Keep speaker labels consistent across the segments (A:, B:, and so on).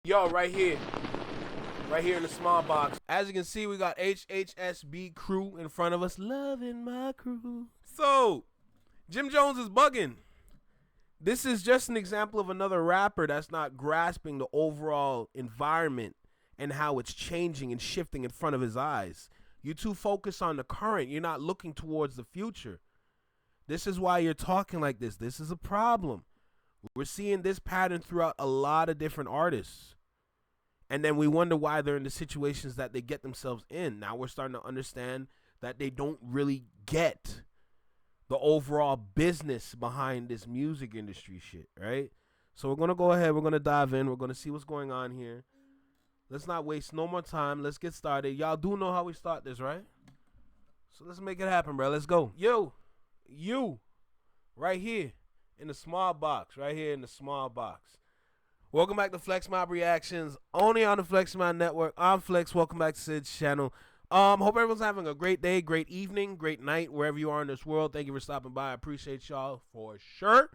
A: Yo, right here in the small box. As you can see, we got HHSB crew in front of us. Loving my crew. So, Jim Jones is bugging. This is just an example of another rapper that's not grasping the overall environment and how it's changing and shifting in front of his eyes. You're too focused on the current. You're not looking towards the future. This is why you're talking like this. This is a problem. We're seeing this pattern throughout a lot of different artists. And then we wonder why they're in the situations that they get themselves in. Now we're starting to understand that they don't really get the overall business behind this music industry shit, right? So we're going to go ahead. We're going to dive in. We're going to see what's going on here. Let's not waste no more time. Let's get started. Y'all do know how we start this, right? So let's make it happen, bro. Let's go. Yo, you, right here in the small box, right here in the small box. Welcome back to Flex Mob Reactions, only on the Flex Mob Network. I'm Flex. Welcome back to Sid's channel. Hope everyone's having a great day, great evening, great night, wherever you are in this world. Thank you for stopping by. I appreciate y'all for sure.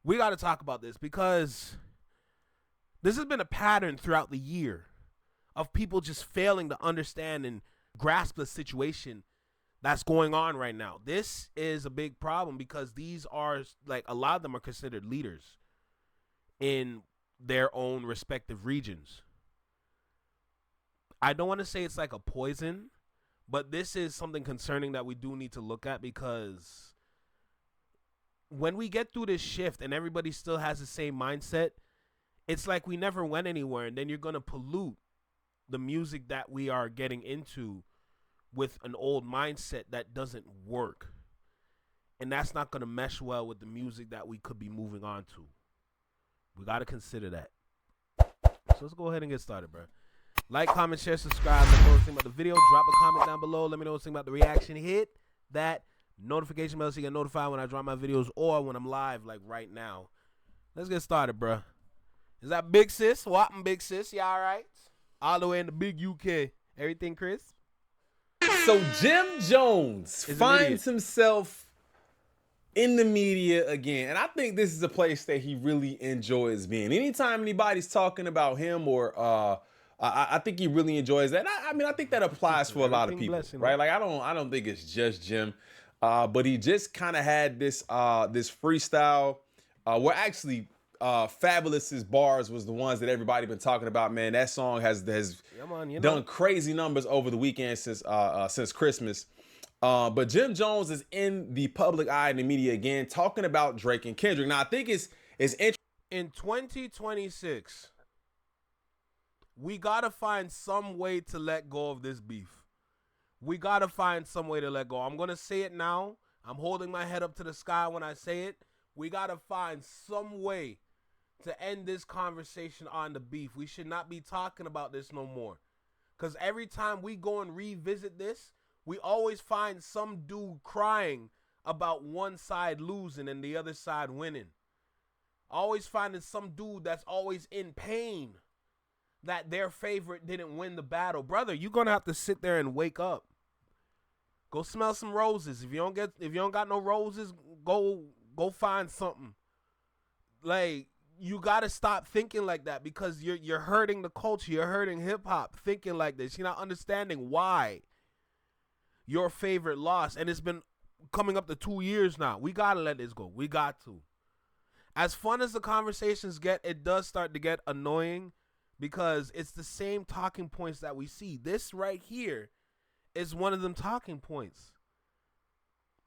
A: We got to talk about this because this has been a pattern throughout the year of people just failing to understand and grasp the situation that's going on right now. This is a big problem because these are, like, a lot of them are considered leaders in their own respective regions. I don't want to say it's like a poison, but this is something concerning that we do need to look at, because when we get through this shift and everybody still has the same mindset, it's like we never went anywhere, and then you're going to pollute the music that we are getting into with an old mindset that doesn't work. And that's not going to mesh well with the music that we could be moving on to. We got to consider that. So let's go ahead and get started, bro. Like, comment, share, subscribe. Let me know what you think about the video. Drop a comment down below. Let me know what you think about the reaction. Hit that notification bell so you get notified when I drop my videos or when I'm live, like right now. Let's get started, bro. Is that Big Sis? Whopping Big Sis. You all right? All the way in the big UK. Everything, Chris?
B: So Jim Jones finds himself in the media again, and I think this is a place that he really enjoys being. Anytime anybody's talking about him, or I think he really enjoys that. I mean, I think that applies for a lot of people, right? Like, I don't think it's just Jim, but he just kind of had this this freestyle where actually Fabulous's bars was the ones that everybody been talking about. Man, that song has done crazy numbers over the weekend since Christmas. But Jim Jones is in the public eye in the media again, talking about Drake and Kendrick. Now, I think it's interesting.
A: In 2026, we got to find some way to let go of this beef. We got to find some way to let go. I'm going to say it now. I'm holding my head up to the sky when I say it. We got to find some way to end this conversation on the beef. We should not be talking about this no more. Because every time we go and revisit this, we always find some dude crying about one side losing and the other side winning. Always finding some dude that's always in pain that their favorite didn't win the battle. Brother, you're gonna have to sit there and wake up. Go smell some roses. If you don't got no roses, go find something. Like, you gotta stop thinking like that, because you're hurting the culture. You're hurting hip hop thinking like this. You're not understanding why your favorite lost, and it's been coming up to 2 years now. We gotta let this go. We got to. As fun as the conversations get, it does start to get annoying, because it's the same talking points that we see. This right here is one of them talking points.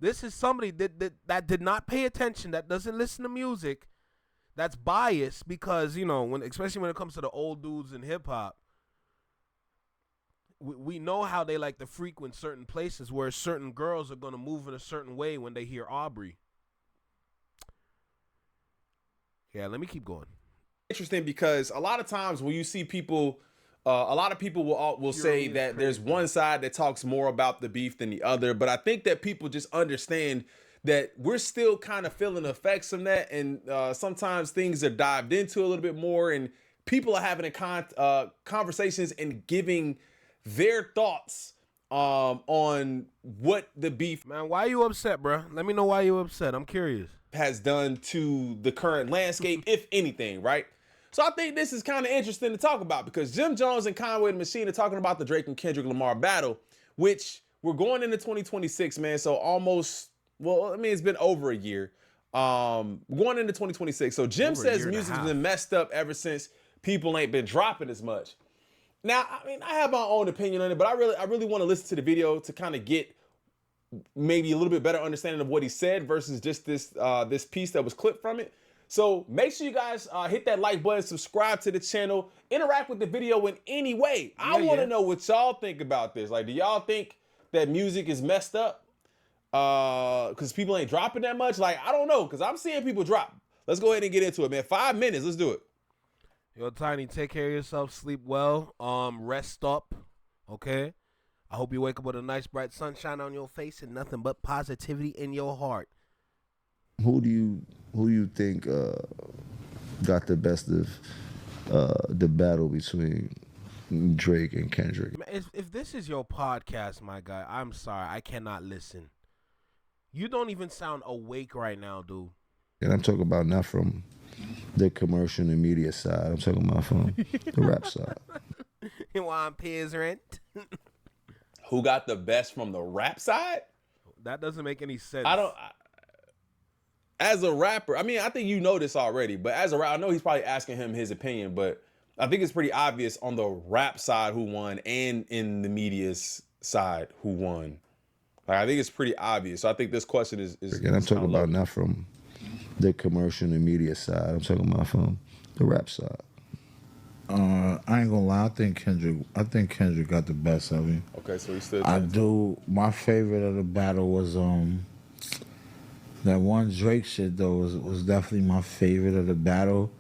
A: This is somebody that did not pay attention, that doesn't listen to music, that's biased, because, you know, especially when it comes to the old dudes in hip hop, we know how they like to frequent certain places where certain girls are going to move in a certain way when they hear Aubrey. Yeah, let me keep going.
B: Interesting, because a lot of times when you see people, a lot of people will say that there's one side that talks more about the beef than the other. But I think that people just understand that we're still kind of feeling the effects of that. And sometimes things are dived into a little bit more, and people are having conversations and giving their thoughts on what the beef,
A: man, why are you upset, bro? Let me know why you upset. I'm curious.
B: Has done to the current landscape, if anything, right? So I think this is kind of interesting to talk about because Jim Jones and Conway the Machine are talking about the Drake and Kendrick Lamar battle, which we're going into 2026, man. So almost, well, I mean, it's been over a year. Going into 2026. So Jim says music's been messed up ever since people ain't been dropping as much. Now, I mean, I have my own opinion on it, but I really want to listen to the video to kind of get maybe a little bit better understanding of what he said versus just this piece that was clipped from it. So make sure you guys hit that like button, subscribe to the channel, interact with the video in any way. I want to know what y'all think about this. Like, do y'all think that music is messed up? Because people ain't dropping that much? Like, I don't know, because I'm seeing people drop. Let's go ahead and get into it, man. 5 minutes. Let's do it.
A: Yo, Tiny, take care of yourself. Sleep well. Rest up. Okay? I hope you wake up with a nice bright sunshine on your face and nothing but positivity in your heart.
C: Who do you think got the best of the battle between Drake and Kendrick?
A: If this is your podcast, my guy, I'm sorry. I cannot listen. You don't even sound awake right now, dude.
C: And I'm talking about not from the commercial and media side. I'm talking about from the rap side.
A: You want pays rent?
B: Who got the best from the rap side?
A: That doesn't make any sense.
B: As a rapper, I mean, I think you know this already, but as a rapper, I know he's probably asking him his opinion, but I think it's pretty obvious on the rap side who won and in the media's side who won. Like, I think it's pretty obvious. So I think this question is
C: and I'm talking about not from the commercial and media side. I'm talking about from the rap side.
D: I ain't gonna lie. I think Kendrick got the best of him.
B: Okay, so he stood.
D: I do. My favorite of the battle was that one Drake shit though was definitely my favorite of the battle.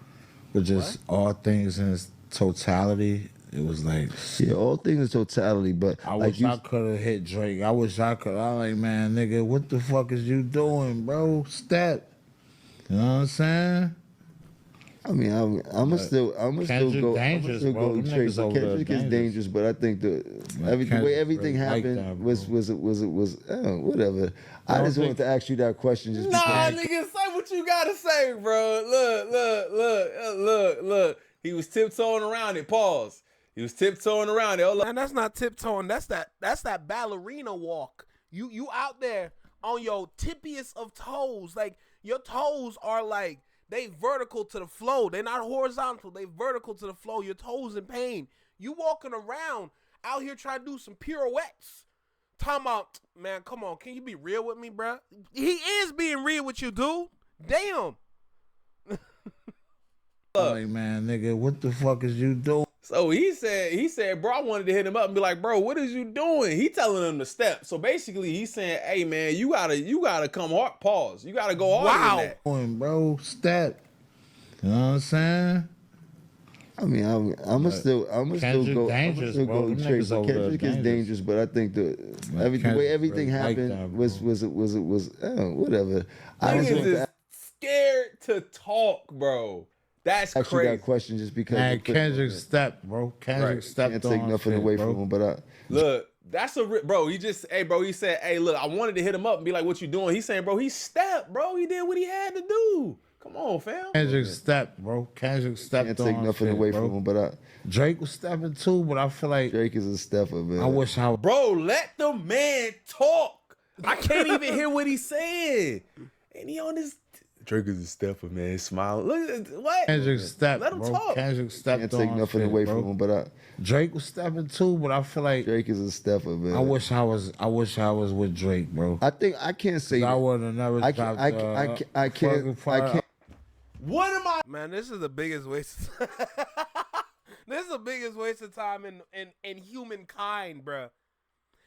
D: But just all things in its totality, it was like
C: all things in totality. But
D: I wish I could have hit Drake. I wish I could. I'm like, man, nigga, what the fuck is you doing, bro? Step. You know what I'm saying?
C: I mean, I'm gonna still go Drake. So Kendrick is dangerous, but I think the way everything happened was whatever. I just wanted to ask you that question. Just
B: nigga, say what you gotta say, bro. Look. He was tiptoeing around it. Pause. He was tiptoeing around it.
A: And that's not tiptoeing. That's that ballerina walk. You out there on your tippiest of toes. Like, your toes are like, they vertical to the flow. They're not horizontal. They vertical to the flow. Your toes in pain. You walking around out here trying to do some pirouettes. Talking about, man, come on. Can you be real with me, bro? He is being real with you, dude. Damn.
D: Like, man, nigga, what the fuck is you doing?
B: So he said, bro, I wanted to hit him up and be like, bro, what is you doing? He telling him to step. So basically he's saying, hey man, you gotta come hard. Pause. You gotta go harder than that.
D: Bro, step. You know what I'm saying?
C: I mean, I'm gonna still go Drake. So Kendrick is dangerous, but I think the way everything happened was whatever. I
B: was scared to talk, bro. That's crazy.
C: Actually, that question just because.
D: Man, Kendrick stepped, bro. Kendrick stepped.
C: Can't take nothing away from him, but
B: look, that's bro. He said, hey, look, I wanted to hit him up and be like, what you doing? He's saying, bro, he stepped, bro. He did what he had to do. Come on, fam.
D: Kendrick stepped, bro. Kendrick stepped.
C: Can't take nothing away from him, but
D: Drake was stepping too, but I feel like
C: Drake is a stepper, man.
D: I wish
B: bro, let the man talk. I can't even hear what he's saying. And he on this. Drake is a stepper, man. Smile. Look at what?
D: Kendrick stepped.
B: Let him talk.
D: Kendrick stepped.
C: Can't take nothing away from him, but
D: Drake was stepping too, but I feel like
C: Drake is a stepper, man.
D: I wish I was with Drake, bro.
C: I think I can't say
D: I would have never dropped.
C: I can't.
B: What am I?
A: Man, this is the biggest waste. This is the biggest waste of time in humankind, bro.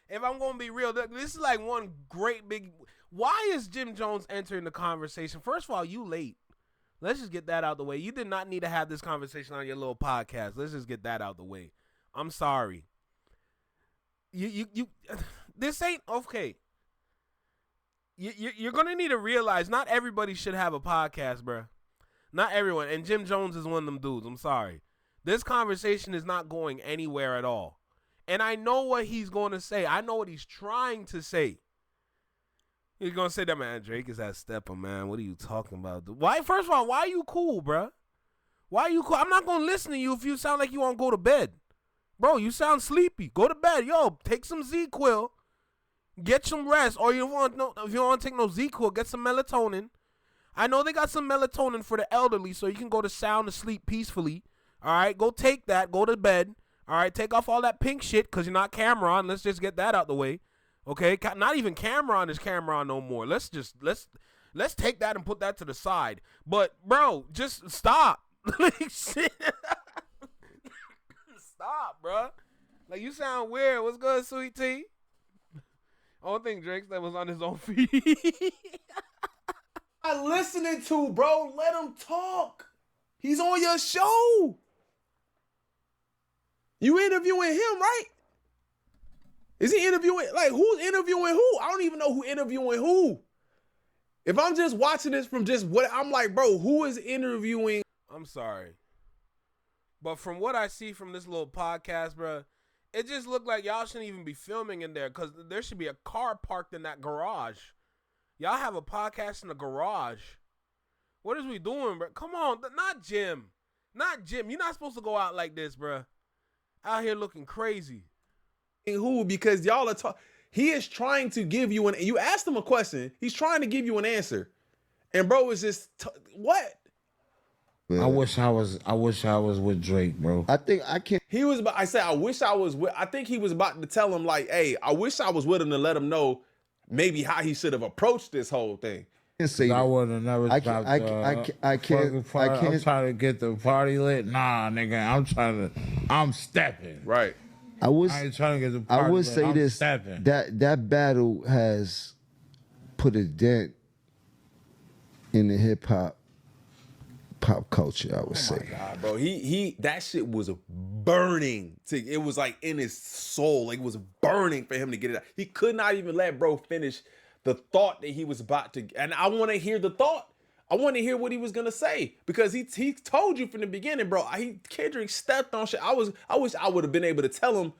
A: If I'm gonna be real, this is like one great big. Why is Jim Jones entering the conversation? First of all, you late. Let's just get that out the way. You did not need to have this conversation on your little podcast. Let's just get that out the way. I'm sorry. You this ain't okay. You're gonna need to realize not everybody should have a podcast, bro. Not everyone. And Jim Jones is one of them dudes. I'm sorry. This conversation is not going anywhere at all. And I know what he's going to say. I know what he's trying to say. He's going to say that, man, Drake is that stepper, man. What are you talking about? Why? First of all, why are you cool, bro? Why you call? I'm not gonna listen to you if you sound like you want to go to bed. Bro, you sound sleepy. Go to bed. Yo, take some Z-Quil. Get some rest. Or if you don't want to take no Z-Quil, get some melatonin. I know they got some melatonin for the elderly so you can go to sound asleep peacefully. All right, go take that. Go to bed. All right, take off all that pink shit because you're not Cameron. Let's just get that out the way. Okay, not even Cameron is Cameron no more. Let's take that and put that to the side. But, bro, just stop. Like, shit. Stop, bro. Like, you sound weird. What's good, Sweet Tea? I don't think Drake's that was on his own feed.
B: I'm listening to, bro. Let him talk. He's on your show. You interviewing him, right? Is he interviewing? Like, who's interviewing who? I don't even know who interviewing who. If I'm just watching this from just what I'm like, bro, who is interviewing?
A: I'm sorry. But from what I see from this little podcast, bro, it just looked like y'all shouldn't even be filming in there because there should be a car parked in that garage. Y'all have a podcast in the garage. What is we doing, bro? Come on. Not Jim. Not Jim. You're not supposed to go out like this, bro. Out here looking crazy.
B: Who? Because y'all are talking. He is trying to give you you asked him a question. He's trying to give you an answer. And bro is just, what?
D: I wish I was with Drake, bro.
C: I think I can't.
B: He was about, I said, I wish I was with, I think he was about to tell him like, hey, I wish I was with him to let him know maybe how he should have approached this whole thing.
D: I would have never
C: I can't.
D: I'm trying to get the party lit. Nah, nigga, I'm stepping.
B: Right.
D: I ain't trying to get the party
C: I would
D: lit.
C: say
D: I'm
C: this,
D: stepping.
C: that battle has put a dent in the pop culture, I would say.
B: Oh my God, bro. He that shit was burning. It was like in his soul. Like it was burning for him to get it out. He could not even let bro finish the thought that he was about to. And I want to hear the thought. I want to hear what he was gonna say because he told you from the beginning, bro. Kendrick stepped on shit. I wish I would have been able to tell him.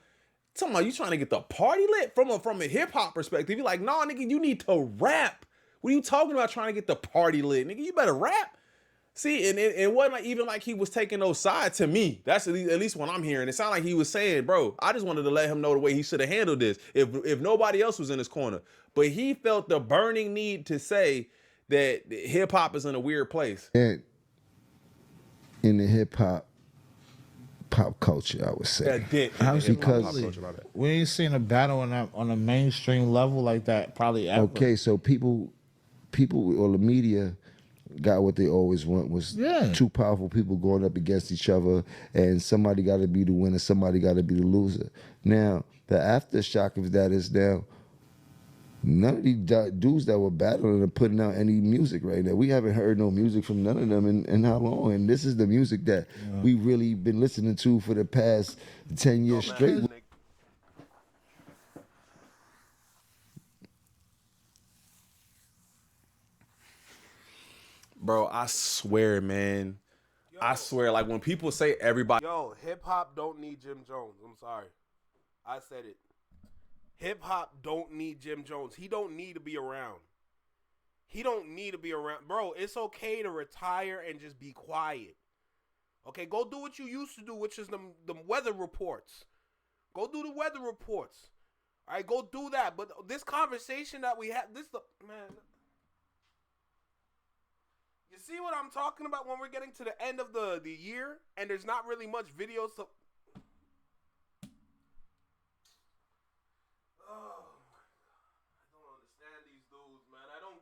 B: Talking about you trying to get the party lit from a hip hop perspective. You're like, nah, nigga, you need to rap. What are you talking about trying to get the party lit, nigga? You better rap. See, and it wasn't like, even like he was taking those sides to me. That's at least what I'm hearing. It sounded like he was saying, bro, I just wanted to let him know the way he should have handled this if nobody else was in his corner. But he felt the burning need to say that hip hop is in a weird place.
C: And in the pop culture, I would say.
D: Because we ain't seen a battle on a mainstream level like that probably ever.
C: Okay, so people or the media got what they always want, was two powerful people going up against each other, and somebody got to be the winner, somebody got to be the loser. Now, the aftershock of that is now none of these dudes that were battling are putting out any music right now. We haven't heard no music from none of them in how long? And this is the music that we really been listening to for the past 10 years straight.
B: Bro, I swear, man. I swear, like when people say everybody.
A: Yo, hip hop don't need Jim Jones. I'm sorry. I said it. Hip hop don't need Jim Jones. He don't need to be around. He don't need to be around. Bro, it's okay to retire and just be quiet. Okay, go do what you used to do, which is the weather reports. Go do the weather reports. All right, go do that. But this conversation that we have, man. You see what I'm talking about when we're getting to the end of the year and there's not really much videos to...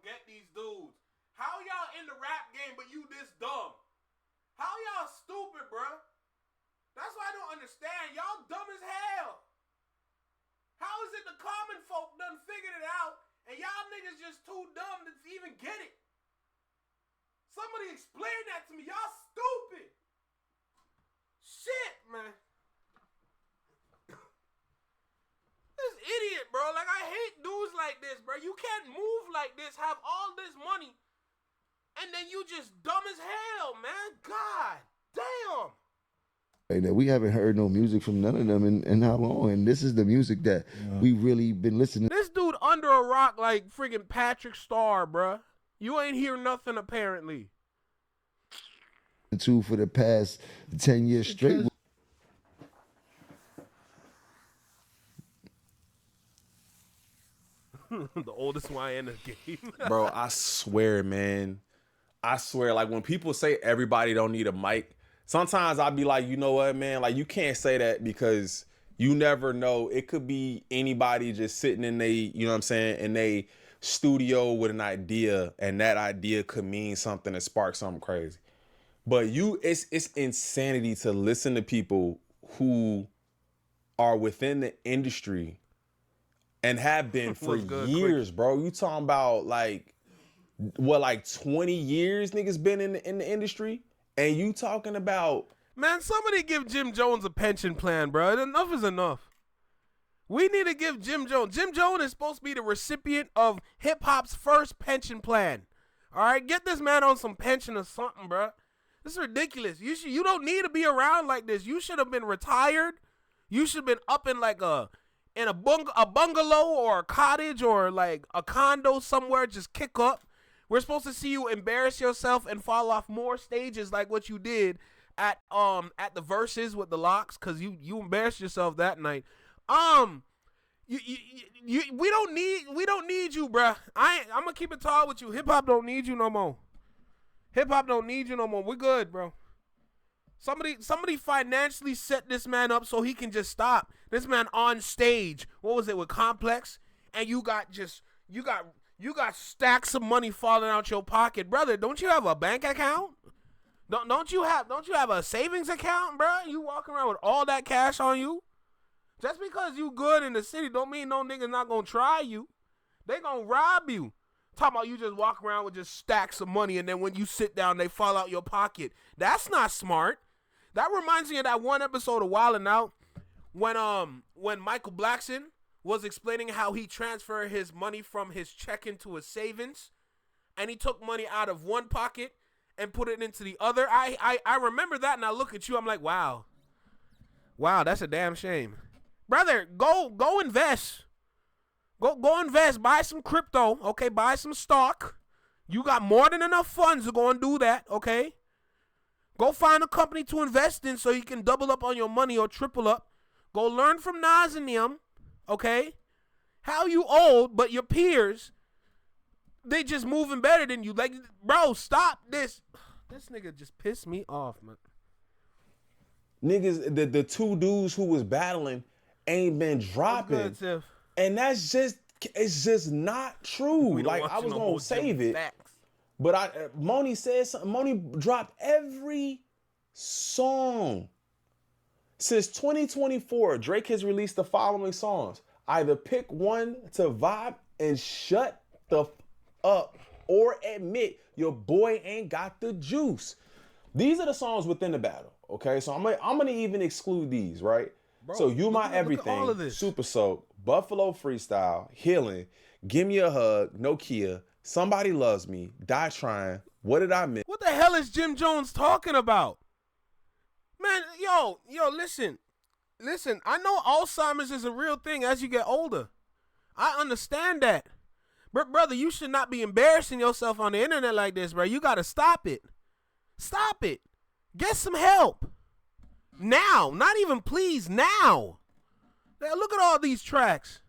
A: Get these dudes. How y'all in the rap game but you this dumb? How y'all stupid, bruh? That's what I don't understand. Y'all dumb as hell. How is it the common folk done figured it out and y'all niggas just too dumb to even get it? Somebody explain that to me. Y'all stupid. Shit, man. This idiot, bro. Like, I hate dudes like this, bro. You can't move like this, have all this money, and then you just dumb as hell, man. God damn.
C: That we haven't heard no music from none of them in how long? And this is the music that we really been listening.
A: This dude under a rock like friggin' Patrick Starr, bro. You ain't hear nothing apparently.
C: to for the past 10 years straight.
A: The oldest YN in the game.
B: Bro, I swear, man. I swear, like when people say everybody don't need a mic, sometimes I'll be like, you know what, man? Like you can't say that because you never know. It could be anybody just sitting in you know what I'm saying, in they studio with an idea, and that idea could mean something and spark something crazy. But it's insanity to listen to people who are within the industry and have been for years, bro. You talking about like 20 years niggas been in the industry, and you talking about,
A: man, somebody give Jim Jones a pension plan, bro. Enough is enough. We need to give Jim Jones. Jim Jones is supposed to be the recipient of hip hop's first pension plan. All right, get this man on some pension or something, bro. This is ridiculous. You don't need to be around like this. You should have been retired. You should have been up in like a bungalow or a cottage or like a condo somewhere. Just kick up. We're supposed to see you embarrass yourself and fall off more stages like what you did at the Verses with the Locks, because you embarrassed yourself that night. We don't need you, bruh. I'm gonna keep it tall with you. Hip hop don't need you no more. Hip hop don't need you no more. We're good, bro. Somebody financially set this man up so he can just stop. This man on stage, what was it, with Complex, and you got stacks of money falling out your pocket, brother. Don't you have a bank account? Don't you have a savings account, bro? You walking around with all that cash on you? Just because you good in the city don't mean no niggas not gonna try you. They gonna rob you. Talking about you just walk around with just stacks of money, and then when you sit down, they fall out your pocket. That's not smart. That reminds me of that one episode of Wildin' Out when Michael Blackson was explaining how he transferred his money from his checking to his savings, and he took money out of one pocket and put it into the other. I remember that, and I look at you, I'm like, wow, that's a damn shame, brother. Go invest. Go invest. Buy some crypto, okay? Buy some stock. You got more than enough funds to go and do that, okay? Go find a company to invest in so you can double up on your money or triple up. Go learn from Nas and them, okay? How you old, but your peers, they just moving better than you. Like, bro, stop this. This nigga just pissed me off, man.
B: Niggas, the two dudes who was battling ain't been dropping.
A: Good,
B: and it's just not true. Like, I was gonna save it.
A: Facts.
B: But Moni said something. Moni dropped every song. Since 2024, Drake has released the following songs. Either pick one to vibe and shut the up, or admit your boy ain't got the juice. These are the songs within the battle, okay? So I'm gonna even exclude these, right? Bro, so You My Everything, Super Soak, Buffalo Freestyle, Healing, Give Me a Hug, Nokia, Somebody Loves Me, Die Trying, What Did I Miss?
A: What the hell is Jim Jones talking about? Man, yo, listen. I know Alzheimer's is a real thing as you get older. I understand that. But, brother, you should not be embarrassing yourself on the internet like this, bro. You got to stop it. Stop it. Get some help. Now. Not even please, now. Now look at all these tracks.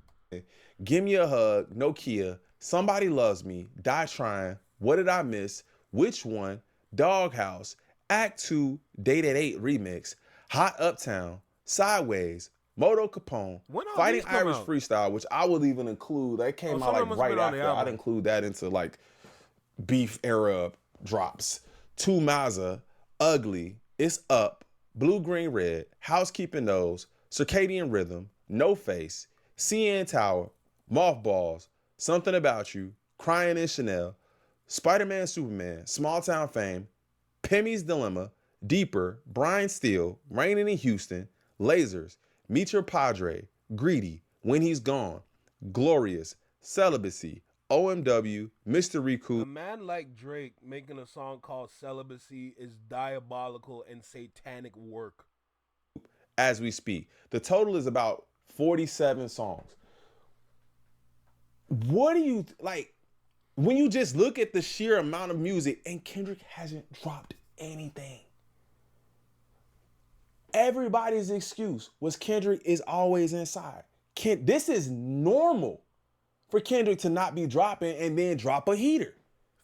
B: Give Me a Hug, Nokia, Somebody Loves Me, Die Trying, What Did I Miss, Which One, Doghouse, Act 2, Date at 8 Remix, Hot Uptown, Sideways, Moto Capone, Fighting Irish out? Freestyle, which I would even include. That came out like right after. I'd include that into like beef era drops. Two Mazza, Ugly, It's Up, Blue Green Red, Housekeeping Nose, Circadian Rhythm, No Face, CN Tower, Mothballs, Something About You, Crying in Chanel, Spider-Man Superman, Small Town Fame, Pemmy's Dilemma, Deeper, Brian Steele, Raining in Houston, Lasers, Meet Your Padre, Greedy, When He's Gone, Glorious, Celibacy, OMW, Mr. Riku.
A: A man like Drake making a song called Celibacy is diabolical and satanic work.
B: As we speak. The total is about 47 songs. What do you, like, when you just look at the sheer amount of music, and Kendrick hasn't dropped anything. everybody's excuse was Kendrick is always inside. This is normal for Kendrick to not be dropping and then drop a heater.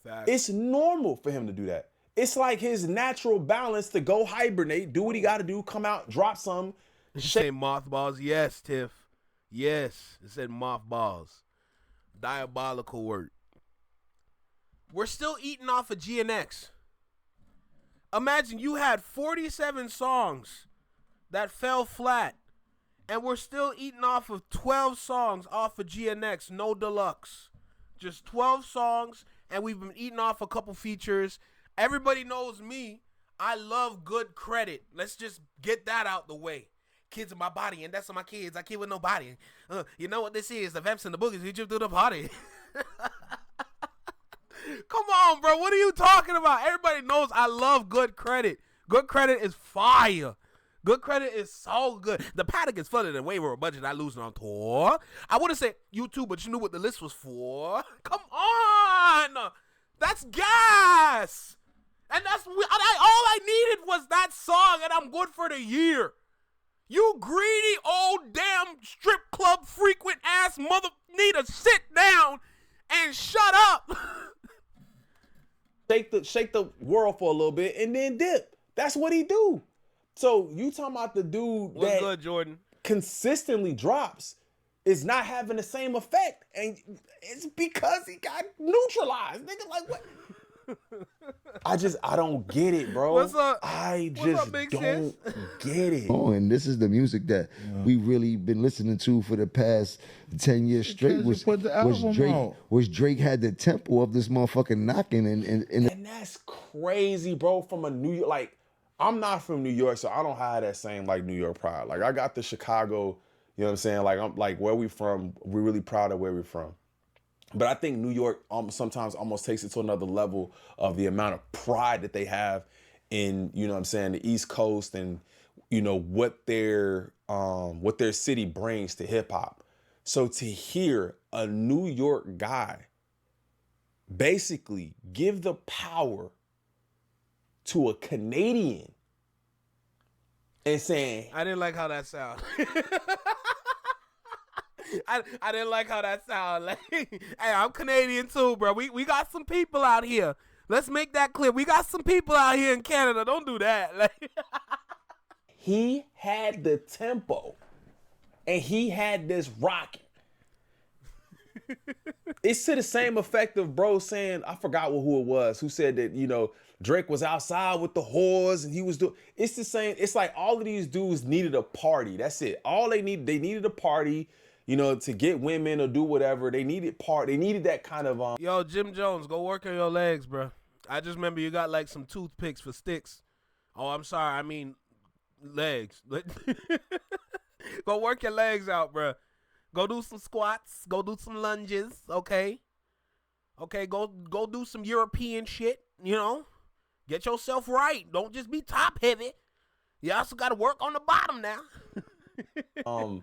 B: Fact. It's normal for him to do that. It's like his natural balance to go hibernate, do what he got to do, come out, drop some.
A: Say mothballs. Yes, Tiff. Yes. It said mothballs. Diabolical word. We're still eating off of GNX. Imagine you had 47 songs that fell flat, and we're still eating off of 12 songs off of GNX, no deluxe. Just 12 songs, and we've been eating off a couple features. Everybody knows me. I love good credit. Let's just get that out the way. Kids in my body, and that's my kids. I kid with nobody. You know what this is? The Vamps and the Boogies. We just do the party. Come on, bro. What are you talking about? Everybody knows I love good credit. Good credit is fire. Good credit is so good. The paddock is funner than way over a budget I losing on tour. I would have said YouTube, but you knew what the list was for. Come on. That's gas. And that's all I needed was that song, and I'm good for the year. You greedy old damn strip club frequent ass mother need to sit down and shut up.
B: Shake the world for a little bit and then dip. That's what he do. So you talking about the dude
A: What's
B: that
A: good, Jordan?
B: consistently drops is not having the same effect, and it's because he got neutralized. Nigga, like what? I don't get it, bro.
A: What's up?
B: I
A: What's
B: just
A: up, big
B: don't
A: sis?
B: get it.
C: Oh, and this is the music that we really been listening to for the past 10 years straight. Was Drake had the tempo of this motherfucking knocking,
B: and that's crazy, bro. From a New York, like I'm not from New York, so I don't have that same like New York pride. Like I got the Chicago, you know what I'm saying? Like I'm like where we from. We're really proud of where we're from. But I think New York sometimes almost takes it to another level of the amount of pride that they have in, you know what I'm saying, the East Coast and, you know, what their city brings to hip hop. So to hear a New York guy basically give the power to a Canadian and saying,
A: I didn't like how that sounded. I didn't like how that sounded. Like, hey, I'm Canadian too, bro. We got some people out here. Let's make that clear. We got some people out here in Canada. Don't do that. Like,
B: he had the tempo, and he had this rocking. It's to the same effect of bro saying, I forgot who it was, who said that, you know, Drake was outside with the whores and he was doing. It's the same. It's like all of these dudes needed a party. That's it. All they needed a party. You know, to get women or do whatever, they needed They needed that kind of
A: Yo, Jim Jones, go work on your legs, bro. I just remember you got like some toothpicks for sticks. Oh, I'm sorry. I mean legs. Go work your legs out, bro. Go do some squats. Go do some lunges. Okay. Go do some European shit. You know, get yourself right. Don't just be top heavy. You also got to work on the bottom now.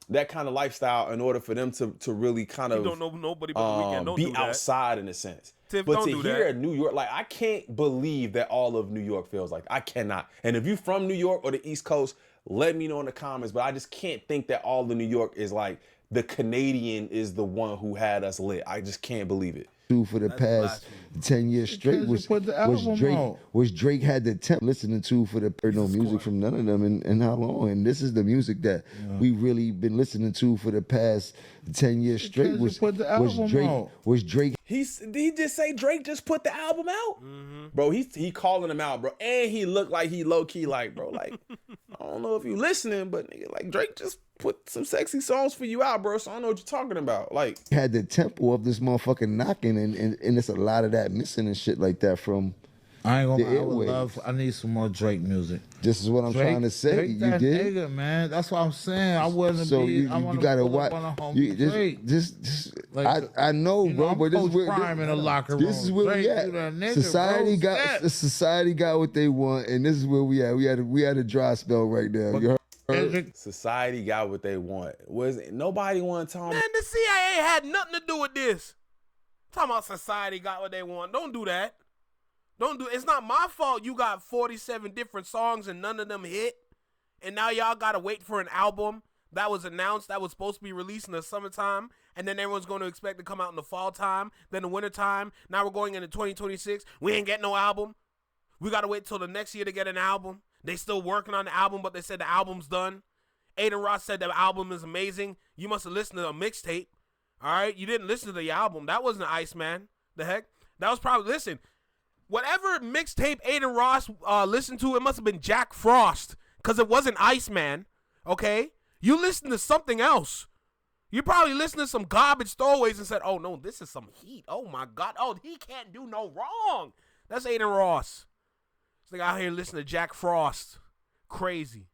B: That kind of lifestyle in order for them to really kind of
A: you don't know nobody but the weekend. Don't
B: be
A: do that.
B: Outside in a sense.
A: Tiff,
B: but
A: don't
B: to
A: do
B: hear
A: that.
B: New York, like I can't believe that all of New York feels like. I cannot. And if you're from New York or the East Coast, let me know in the comments. But I just can't think that all of New York is like the Canadian is the one who had us lit. I just can't believe it.
C: For the past 10 years straight was Drake had the temp listening to for the no music from none of them and how long, and this is the music that we really been listening to for the past 10 years straight was Drake.
B: He just say Drake just put the album out? Mm-hmm. Bro, he calling him out, bro, and he looked like he low key like, bro, like I don't know if you listening, but nigga, like Drake just put some sexy songs for you out, bro, so I don't know what you're talking about. Like
C: had the tempo of this motherfucking knocking, and it's a lot of that missing and shit like that from
D: I ain't gonna lie, I need some more Drake music.
C: This is what I'm trying to say.
D: Drake,
C: you
D: that
C: did,
D: nigga, man. That's what I'm saying. I wasn't.
C: So you gotta watch. I know, bro. But this is where
D: crime in the locker room.
C: This is where we at. Society got what they want, and this is where we at. We had a dry spell right now. You heard?
B: Society got what they want. Nobody want to tell
A: Man, the CIA had nothing to do with this. Talking about society got what they want. Don't do that. It's not my fault you got 47 different songs and none of them hit. and now y'all gotta wait for an album that was announced that was supposed to be released in the summertime, and then everyone's going to expect to come out in the fall time, then the winter time. Now we're going into 2026. We ain't getting no album. We got to wait till the next year to get an album. They still working on the album, but they said the album's done. Aiden Ross said the album is amazing. You must have listened to a mixtape. All right? You didn't listen to the album. That wasn't Iceman. The heck? That was probably, listen, whatever mixtape Aiden Ross listened to, it must have been Jack Frost, because it wasn't Iceman. Okay? You listen to something else. You probably listened to some garbage throwaways and said, oh, no, this is some heat. Oh, my God. Oh, he can't do no wrong. That's Aiden Ross. This nigga out here listening to Jack Frost. Crazy.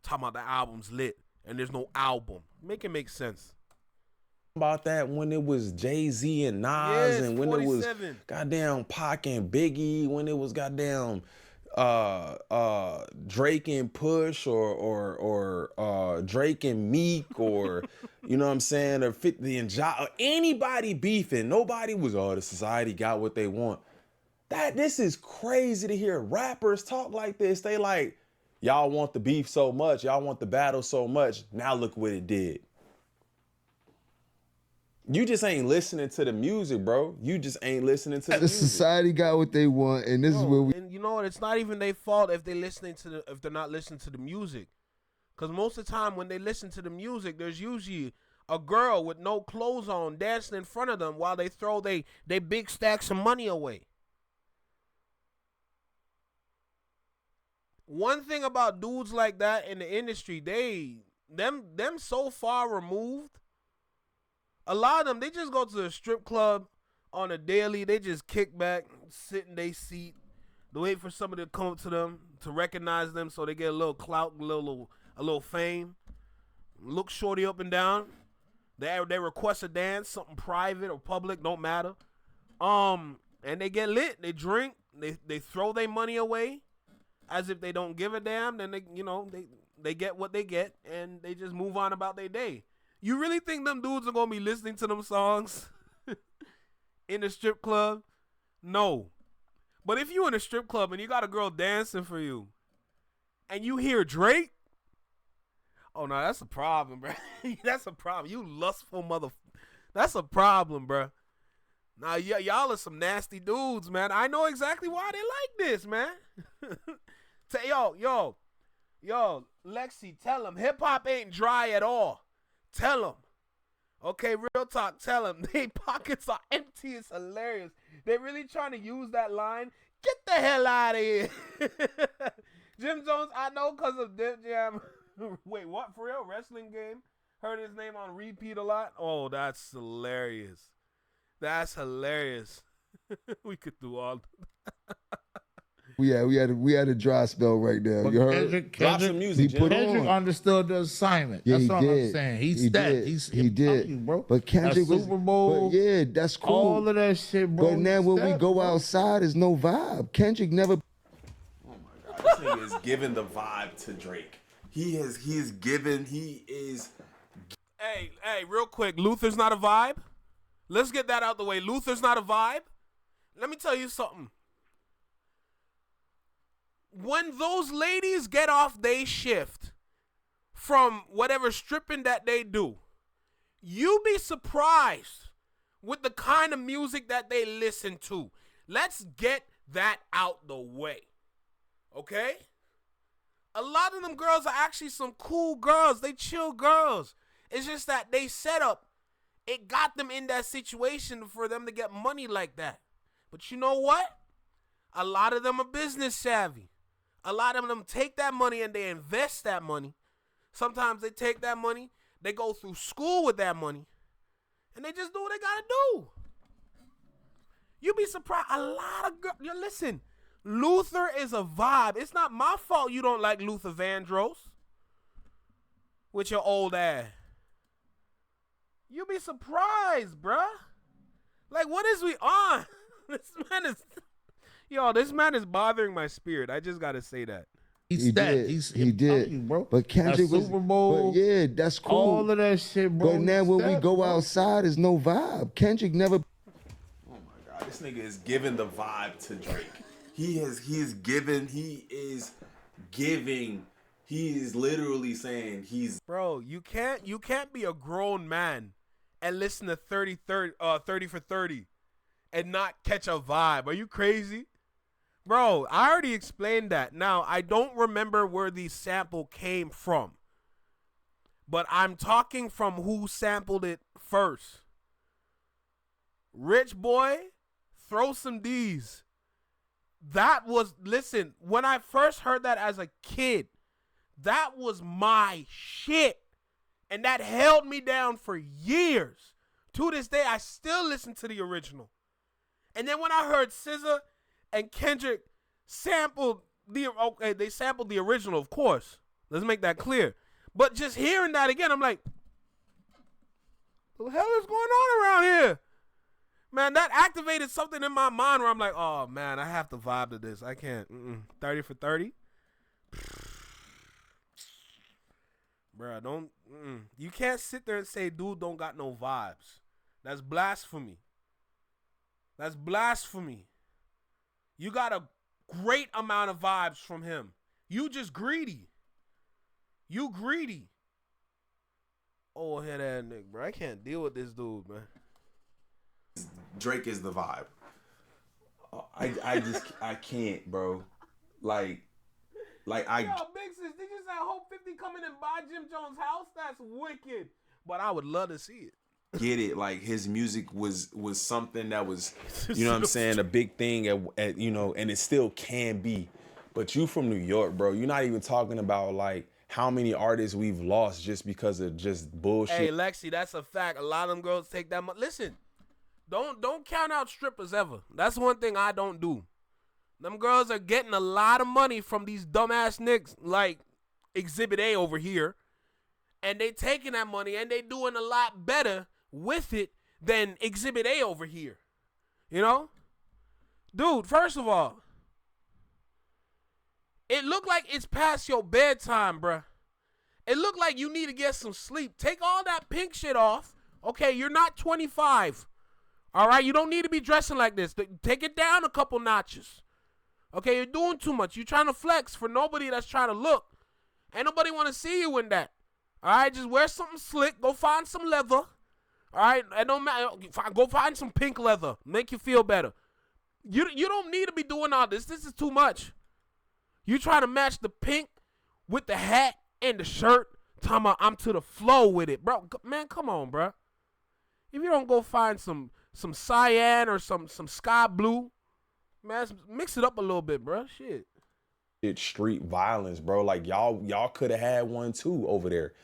A: Talking about the album's lit and there's no album. Make it make sense.
B: About that when it was Jay-Z and Nas, and when 47. It was goddamn Pac and Biggie, when it was goddamn Drake and Push or Drake and Meek, or you know what I'm saying, or 50 and Ja, anybody beefing. Nobody was, oh, the society got what they want. This is crazy to hear rappers talk like this. They like, y'all want the beef so much, y'all want the battle so much, now look what it did. You just ain't listening to the music, bro. You just ain't listening to the music.
C: Society got what they want, and this is where we.
A: And you know what? It's not even their fault if they're not listening to the music, because most of the time when they listen to the music, there's usually a girl with no clothes on dancing in front of them while they throw they big stacks of money away. One thing about dudes like that in the industry, them so far removed. A lot of them, they just go to a strip club on a daily. They just kick back, sit in their seat. They wait for somebody to come up to them, to recognize them, so they get a little clout, a little fame. Look shorty up and down. They request a dance, something private or public, don't matter. And they get lit. They drink. They throw their money away, as if they don't give a damn. Then they get what they get, and they just move on about their day. You really think them dudes are going to be listening to them songs in the strip club? No. But if you in a strip club and you got a girl dancing for you and you hear Drake, oh, no, that's a problem, bro. That's a problem. You lustful that's a problem, bro. Now, y'all are some nasty dudes, man. I know exactly why they like this, man. Yo, Lexi, tell them hip-hop ain't dry at all. Tell them. Okay, real talk, tell them. They pockets are empty. It's hilarious. They're really trying to use that line. Get the hell out of here. Jim Jones, I know because of Def Jam. Wait, what? For real? Wrestling game? Heard his name on repeat a lot? Oh, that's hilarious. That's hilarious. We could do all
C: Yeah, we had a dry spell right there. You heard?
D: Kendrick, music, Kendrick understood the assignment.
C: Yeah,
D: that's what
C: did.
D: I'm saying. He did.
C: You,
D: bro.
C: But Kendrick was
D: Super Bowl.
C: But yeah, that's cool.
D: All of that shit, bro.
C: But now when we go outside, there's no vibe. Kendrick never.
B: Oh my God, this nigga is giving the vibe to Drake. He is.
A: Hey, real quick. Luther's not a vibe. Let's get that out the way. Luther's not a vibe. Let me tell you something. When those ladies get off their shift from whatever stripping that they do, you be surprised with the kind of music that they listen to. Let's get that out the way. Okay? A lot of them girls are actually some cool girls. They chill girls. It's just that they set up, it got them in that situation for them to get money like that. But you know what? A lot of them are business savvy. A lot of them take that money and they invest that money. Sometimes they take that money, they go through school with that money, and they just do what they gotta do. You'd be surprised. A lot of girls. Listen, Luther is a vibe. It's not my fault you don't like Luther Vandross with your old ass. You'd be surprised, bruh. Like, what is we on? This man is bothering my spirit. I just gotta say that.
C: He did, bro. But Kendrick was
D: Super Bowl.
C: But yeah, that's cool.
D: All of that shit, bro.
C: But now when we go outside, there's no vibe. Kendrick never.
B: Oh my God, this nigga is giving the vibe to Drake. He is giving He is literally saying he's...
A: Bro, you can't be a grown man and listen to 30 for 30 and not catch a vibe. Are you crazy? Bro, I already explained that. Now, I don't remember where the sample came from, but I'm talking from who sampled it first. Rich Boy, throw some D's. That was, listen, when I first heard that as a kid, that was my shit. And that held me down for years. To this day, I still listen to the original. And then when I heard SZA and Kendrick sampled they sampled the original, of course. Let's make that clear. But just hearing that again, I'm like, what the hell is going on around here? Man, that activated something in my mind where I'm like, oh, man, I have to vibe to this. I can't. 30 for 30? Bruh, don't. You can't sit there and say, dude don't got no vibes. That's blasphemy. That's blasphemy. You got a great amount of vibes from him. You just greedy. You greedy. Oh, head that nigga, bro. I can't deal with this dude, man.
B: Drake is the vibe. I can't, bro. Like
A: Yo, Big Sis, did you say Hope 50 coming and buy Jim Jones' house? That's wicked. But I would love to see it.
B: Get it? Like, his music was something that was, you know what I'm saying, a big thing at you know, and it still can be. But you from New York, bro. You're not even talking about like how many artists we've lost just because of just bullshit.
A: Hey, Lexi, that's a fact. A lot of them girls take that much. Listen, don't count out strippers ever. That's one thing I don't do. Them girls are getting a lot of money from these dumbass niggas like Exhibit A over here. And they taking that money and they doing a lot better with it than Exhibit A over here. You know? Dude, first of all, it look like it's past your bedtime, bruh. It look like you need to get some sleep. Take all that pink shit off. Okay, you're not 25. All right? You don't need to be dressing like this. Take it down a couple notches. Okay, you're doing too much. You're trying to flex for nobody that's trying to look. Ain't nobody want to see you in that. All right, just wear something slick. Go find some leather. All right, it don't matter. Go find some pink leather. Make you feel better. You don't need to be doing all this. This is too much. You trying to match the pink with the hat and the shirt. Talking about I'm to the flow with it, bro. Man, come on, bro. If you don't go find some cyan or some sky blue, man, mix it up a little bit, bro. Shit.
B: It's street violence, bro. Like, y'all could have had one too over there.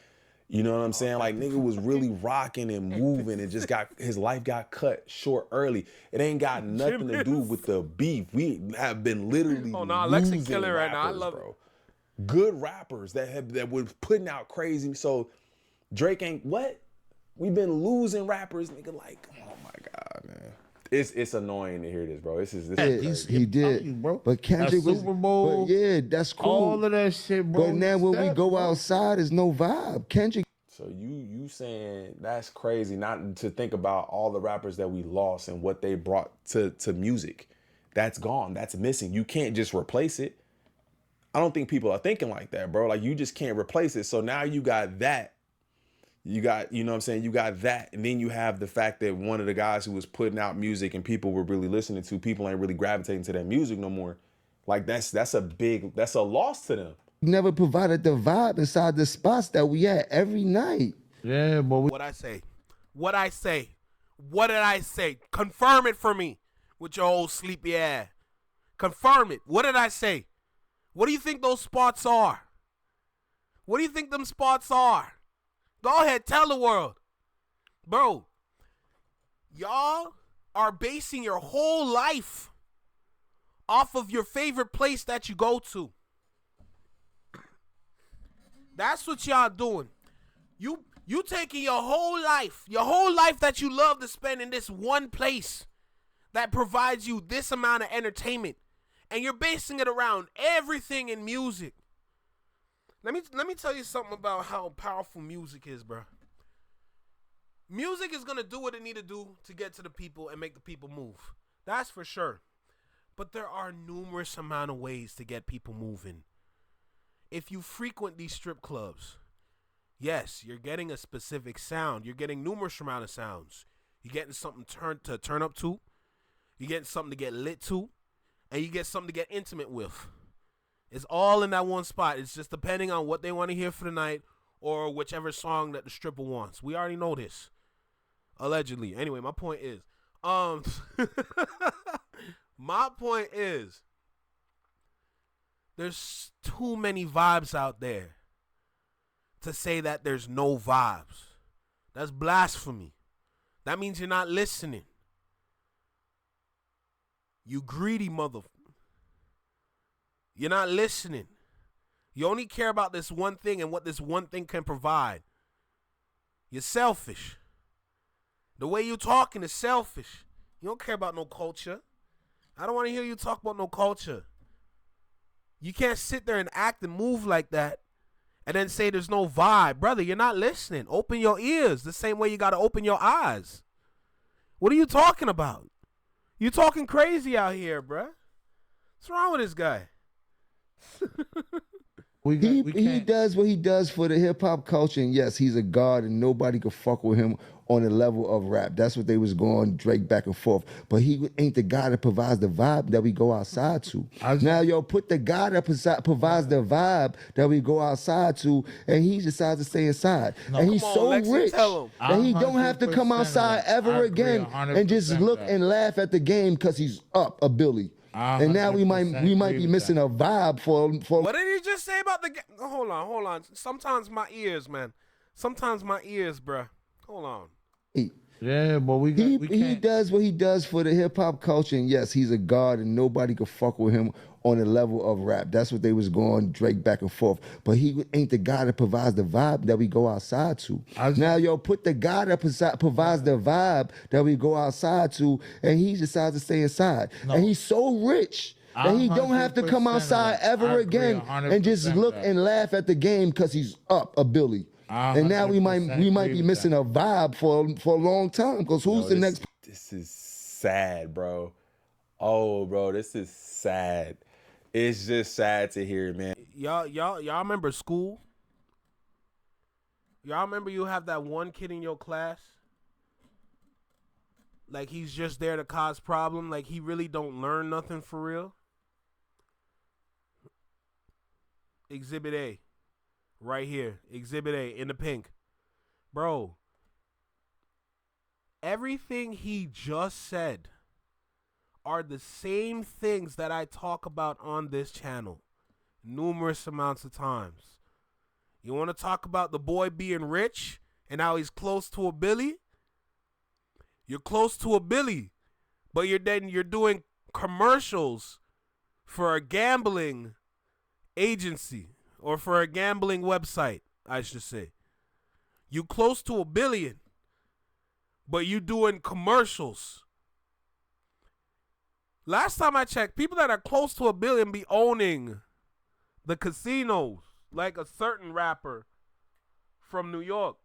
B: You know what I'm saying? Like, nigga was really rocking and moving and just his life got cut short early. It ain't got nothing to do with the beef. We have been literally losing killing rappers, right now. I love bro. Good rappers that were putting out crazy. So Drake ain't what? We've been losing rappers, nigga. Like, oh my God, man. It's annoying to hear this, bro. This is
C: he did, bro. But Kendrick was Super Bowl. But yeah, that's cool.
D: All of that shit, bro.
C: But now when we go outside, there's no vibe. Kendrick.
B: So you saying that's crazy? Not to think about all the rappers that we lost and what they brought to music. That's gone. That's missing. You can't just replace it. I don't think people are thinking like that, bro. Like, you just can't replace it. So now you got that. You got, you know what I'm saying? You got that. And then you have the fact that one of the guys who was putting out music and people were really listening to, people ain't really gravitating to that music no more. Like, that's a loss to them.
C: Never provided the vibe inside the spots that we at every night.
D: Yeah, but
A: What I say? What did I say? Confirm it for me with your old sleepy ass. Confirm it. What did I say? What do you think those spots are? What do you think them spots are? Go ahead, tell the world. Bro, y'all are basing your whole life off of your favorite place that you go to. That's what y'all doing. You taking your whole life that you love to spend in this one place that provides you this amount of entertainment, and you're basing it around everything in music. Let me tell you something about how powerful music is, bro. Music is going to do what it need to do to get to the people and make the people move. That's for sure. But there are numerous amount of ways to get people moving. if you frequent these strip clubs, yes, you're getting a specific sound. You're getting numerous amount of sounds. You're getting something to turn up to. You're getting something to get lit to. And you get something to get intimate with. It's all in that one spot. It's just depending on what they want to hear for the night or whichever song that the stripper wants. We already know this. Allegedly. Anyway, my point is, there's too many vibes out there to say that there's no vibes. That's blasphemy. That means you're not listening. You greedy mother. You're not listening. You only care about this one thing and what this one thing can provide. You're selfish. The way you talking is selfish. You don't care about no culture. I don't want to hear you talk about no culture. You can't sit there and act and move like that and then say there's no vibe. Brother, you're not listening. Open your ears the same way you got to open your eyes. What are you talking about? You talking crazy out here, bruh. What's wrong with this guy?
C: He does what he does for the hip hop culture, and yes, he's a god, and nobody could fuck with him on the level of rap. That's what they was going Drake back and forth. But he ain't the guy that provides the vibe that we go outside to. Now, yo, put the guy that provides the vibe that we go outside to, and he decides to stay inside. No, and he's so rich that he don't have to come outside ever again and just look and laugh at the game because he's up a Billy. And now we might be missing a vibe for.
A: What did he just say about the? Hold on. Sometimes my ears, man. Sometimes my ears, bruh. Hold on.
D: Yeah, but
C: he does what he does for the hip hop culture, and yes, he's a god, and nobody could fuck with him on the level of rap. That's what they was going Drake back and forth. But he ain't the guy that provides the vibe that we go outside to. Now, yo, put the guy that provides the vibe that we go outside to, and he decides to stay inside. No. And he's so rich that he don't have to come outside ever again and just look and laugh at the game because he's up a Billy. And now we might be missing a vibe for a long time because who's the next?
B: This is sad, bro. Oh, bro, this is sad. It's just sad to hear, man.
A: Y'all remember school? Y'all remember you have that one kid in your class? Like he's just there to cause problem. Like he really don't learn nothing for real. Exhibit A. Right here. Exhibit A in the pink. Bro. Everything he just said are the same things that I talk about on this channel numerous amounts of times. You want to talk about the boy being rich and how he's close to a Billy? You're close to a Billy, but you're doing commercials for a gambling agency or for a gambling website, I should say. You close to $1 billion, but you doing commercials. Last time I checked, people that are close to $1 billion be owning the casinos, like a certain rapper from New York.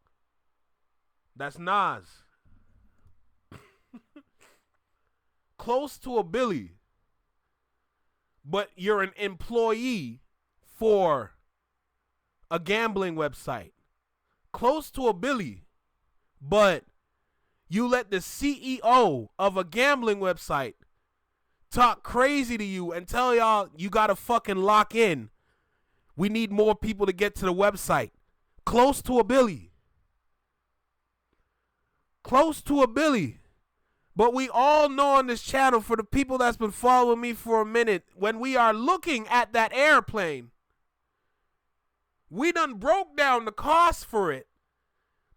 A: That's Nas. Close to $1 billion, but you're an employee for a gambling website. Close to $1 billion, but you let the CEO of a gambling website talk crazy to you and tell y'all you gotta fucking lock in. We need more people to get to the website. Close to $1 billion. Close to $1 billion. But we all know on this channel, for the people that's been following me for a minute, when we are looking at that airplane, we done broke down the cost for it.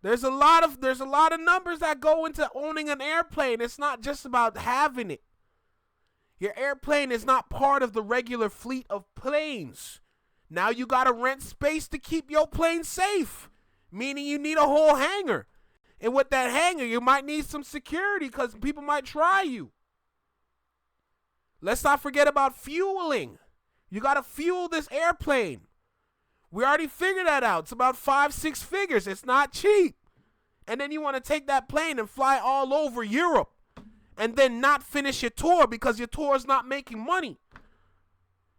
A: There's a lot of numbers that go into owning an airplane. It's not just about having it. Your airplane is not part of the regular fleet of planes. Now you got to rent space to keep your plane safe, meaning you need a whole hangar. And with that hangar, you might need some security because people might try you. Let's not forget about fueling. You got to fuel this airplane. We already figured that out. It's about 5-6 figures. It's not cheap. And then you want to take that plane and fly all over Europe and then not finish your tour because your tour is not making money.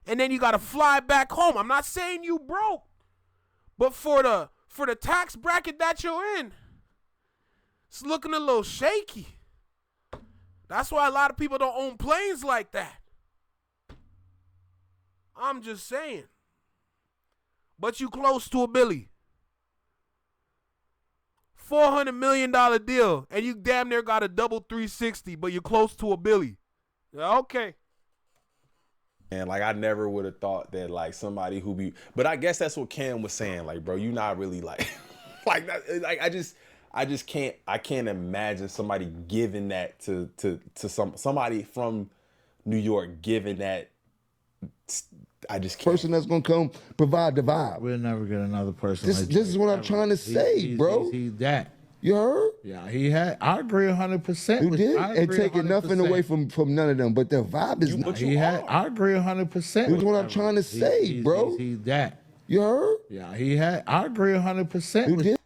A: and then you got to fly back home. I'm not saying you broke, but for the tax bracket that you're in, it's looking a little shaky. That's why a lot of people don't own planes like that. I'm just saying. But you close to a Billy. $400 million deal, and you damn near got a double 360, but you're close to a Billy. Yeah, okay.
B: And like I never would have thought that like somebody who be, but I guess that's what Cam was saying. Like, bro, you not really like, like I just can't imagine somebody giving that to somebody from New York giving that. I just can't.
C: Person that's gonna come provide the vibe.
D: We'll never get another person.
C: This is what I'm trying to say, bro.
D: He's that.
C: You heard?
D: Yeah, he had. I agree 100%.
C: You did, and taking nothing away from none of them, but their vibe is.
D: I agree 100%.
C: This is what I'm trying to say, bro.
D: He's that.
C: You heard?
D: Yeah, he had. I agree 100%.
C: You did.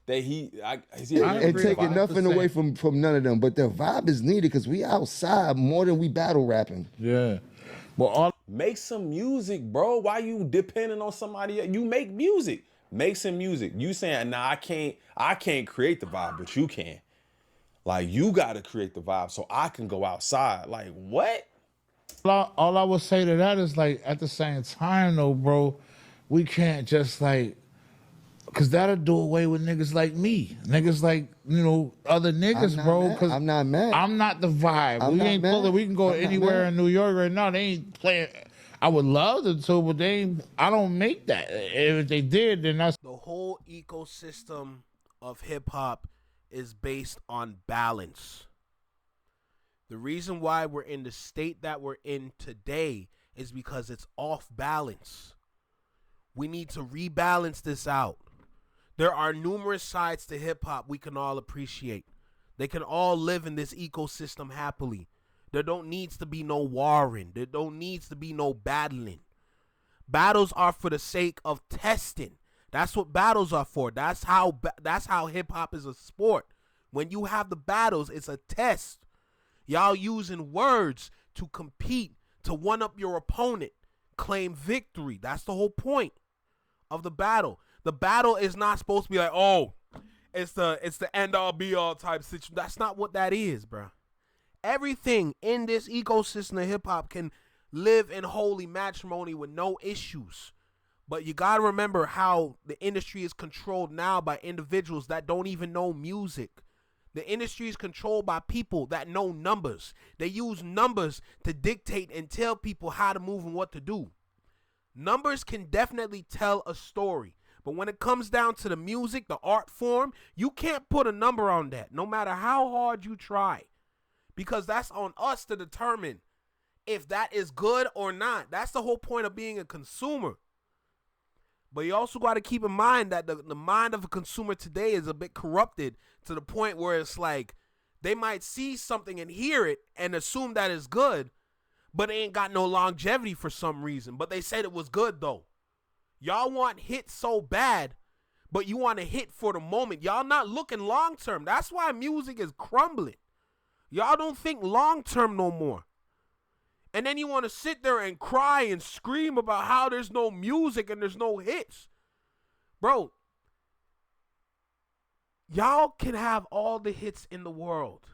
B: And
C: taking nothing away from none of them, but their vibe is needed because we outside more than we battle rapping.
D: Yeah. Well,
B: make some music, bro. Why you depending on somebody else? You make music. Make some music. You saying, nah, I can't create the vibe, but you can. Like, you got to create the vibe so I can go outside. Like, what?
D: All I would say to that is, like, at the same time, though, bro, we can't just, like, because that'll do away with niggas like me. Niggas like, you know, other niggas, bro. Because
C: I'm not mad.
D: I'm not the vibe. We ain't pulling. We can go anywhere in New York right now. They ain't playing. I would love them to, but they ain't. I don't make that. If they did, then that's...
A: The whole ecosystem of hip-hop is based on balance. The reason why we're in the state that we're in today is because it's off balance. We need to rebalance this out. There are numerous sides to hip-hop we can all appreciate. They can all live in this ecosystem happily. There don't needs to be no warring. There don't needs to be no battling. Battles are for the sake of testing. That's what battles are for. That's how hip-hop is a sport. When you have the battles, it's a test. Y'all using words to compete, to one-up your opponent, claim victory. That's the whole point of the battle. The battle is not supposed to be like, oh, it's the end-all be-all type situation. That's not what that is, bro. Everything in this ecosystem of hip-hop can live in holy matrimony with no issues. But you got to remember how the industry is controlled now by individuals that don't even know music. The industry is controlled by people that know numbers. They use numbers to dictate and tell people how to move and what to do. Numbers can definitely tell a story. But when it comes down to the music, the art form, you can't put a number on that, no matter how hard you try. Because that's on us to determine if that is good or not. That's the whole point of being a consumer. But you also got to keep in mind that the mind of a consumer today is a bit corrupted to the point where it's like they might see something and hear it and assume that it's good, but it ain't got no longevity for some reason. But they said it was good, though. Y'all want hits so bad, but you want a hit for the moment. Y'all not looking long term. That's why music is crumbling. Y'all don't think long term no more. And then you want to sit there and cry and scream about how there's no music and there's no hits. Bro, y'all can have all the hits in the world.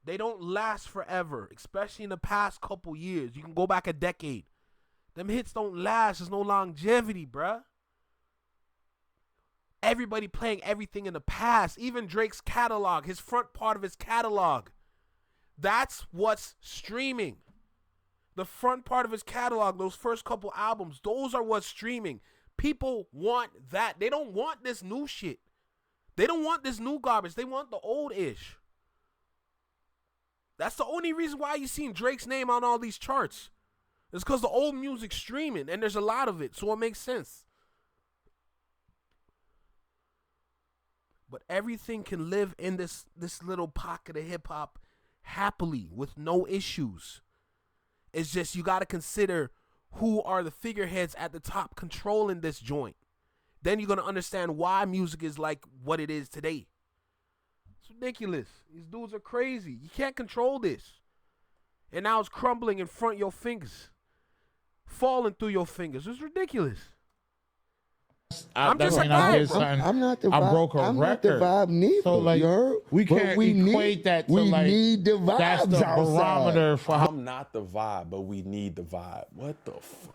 A: They don't last forever, especially in the past couple years. You can go back a decade. Them hits don't last. There's no longevity, bruh. Everybody playing everything in the past. Even Drake's catalog, his front part of his catalog. That's what's streaming. The front part of his catalog, those first couple albums, those are what's streaming. People want that. They don't want this new shit. They don't want this new garbage. They want the old-ish. That's the only reason why you seen Drake's name on all these charts. It's because the old music's streaming, and there's a lot of it, so it makes sense. But everything can live in this little pocket of hip-hop happily with no issues. It's just you got to consider who are the figureheads at the top controlling this joint. Then you're going to understand why music is like what it is today. It's ridiculous. These dudes are crazy. You can't control this. And now it's crumbling in front of your fingers. falling through your fingers. It's ridiculous.
D: I'm
A: just
D: a
A: guy, bro.
C: I'm not the vibe.
D: I broke a
C: I'm
D: record.
C: Not the vibe neither.
D: So like,
C: you heard?
D: We can't equate that to
C: we
D: like.
C: Need the vibes
D: that's the barometer
C: outside.
D: for how.
B: I'm not the vibe, but we need the vibe.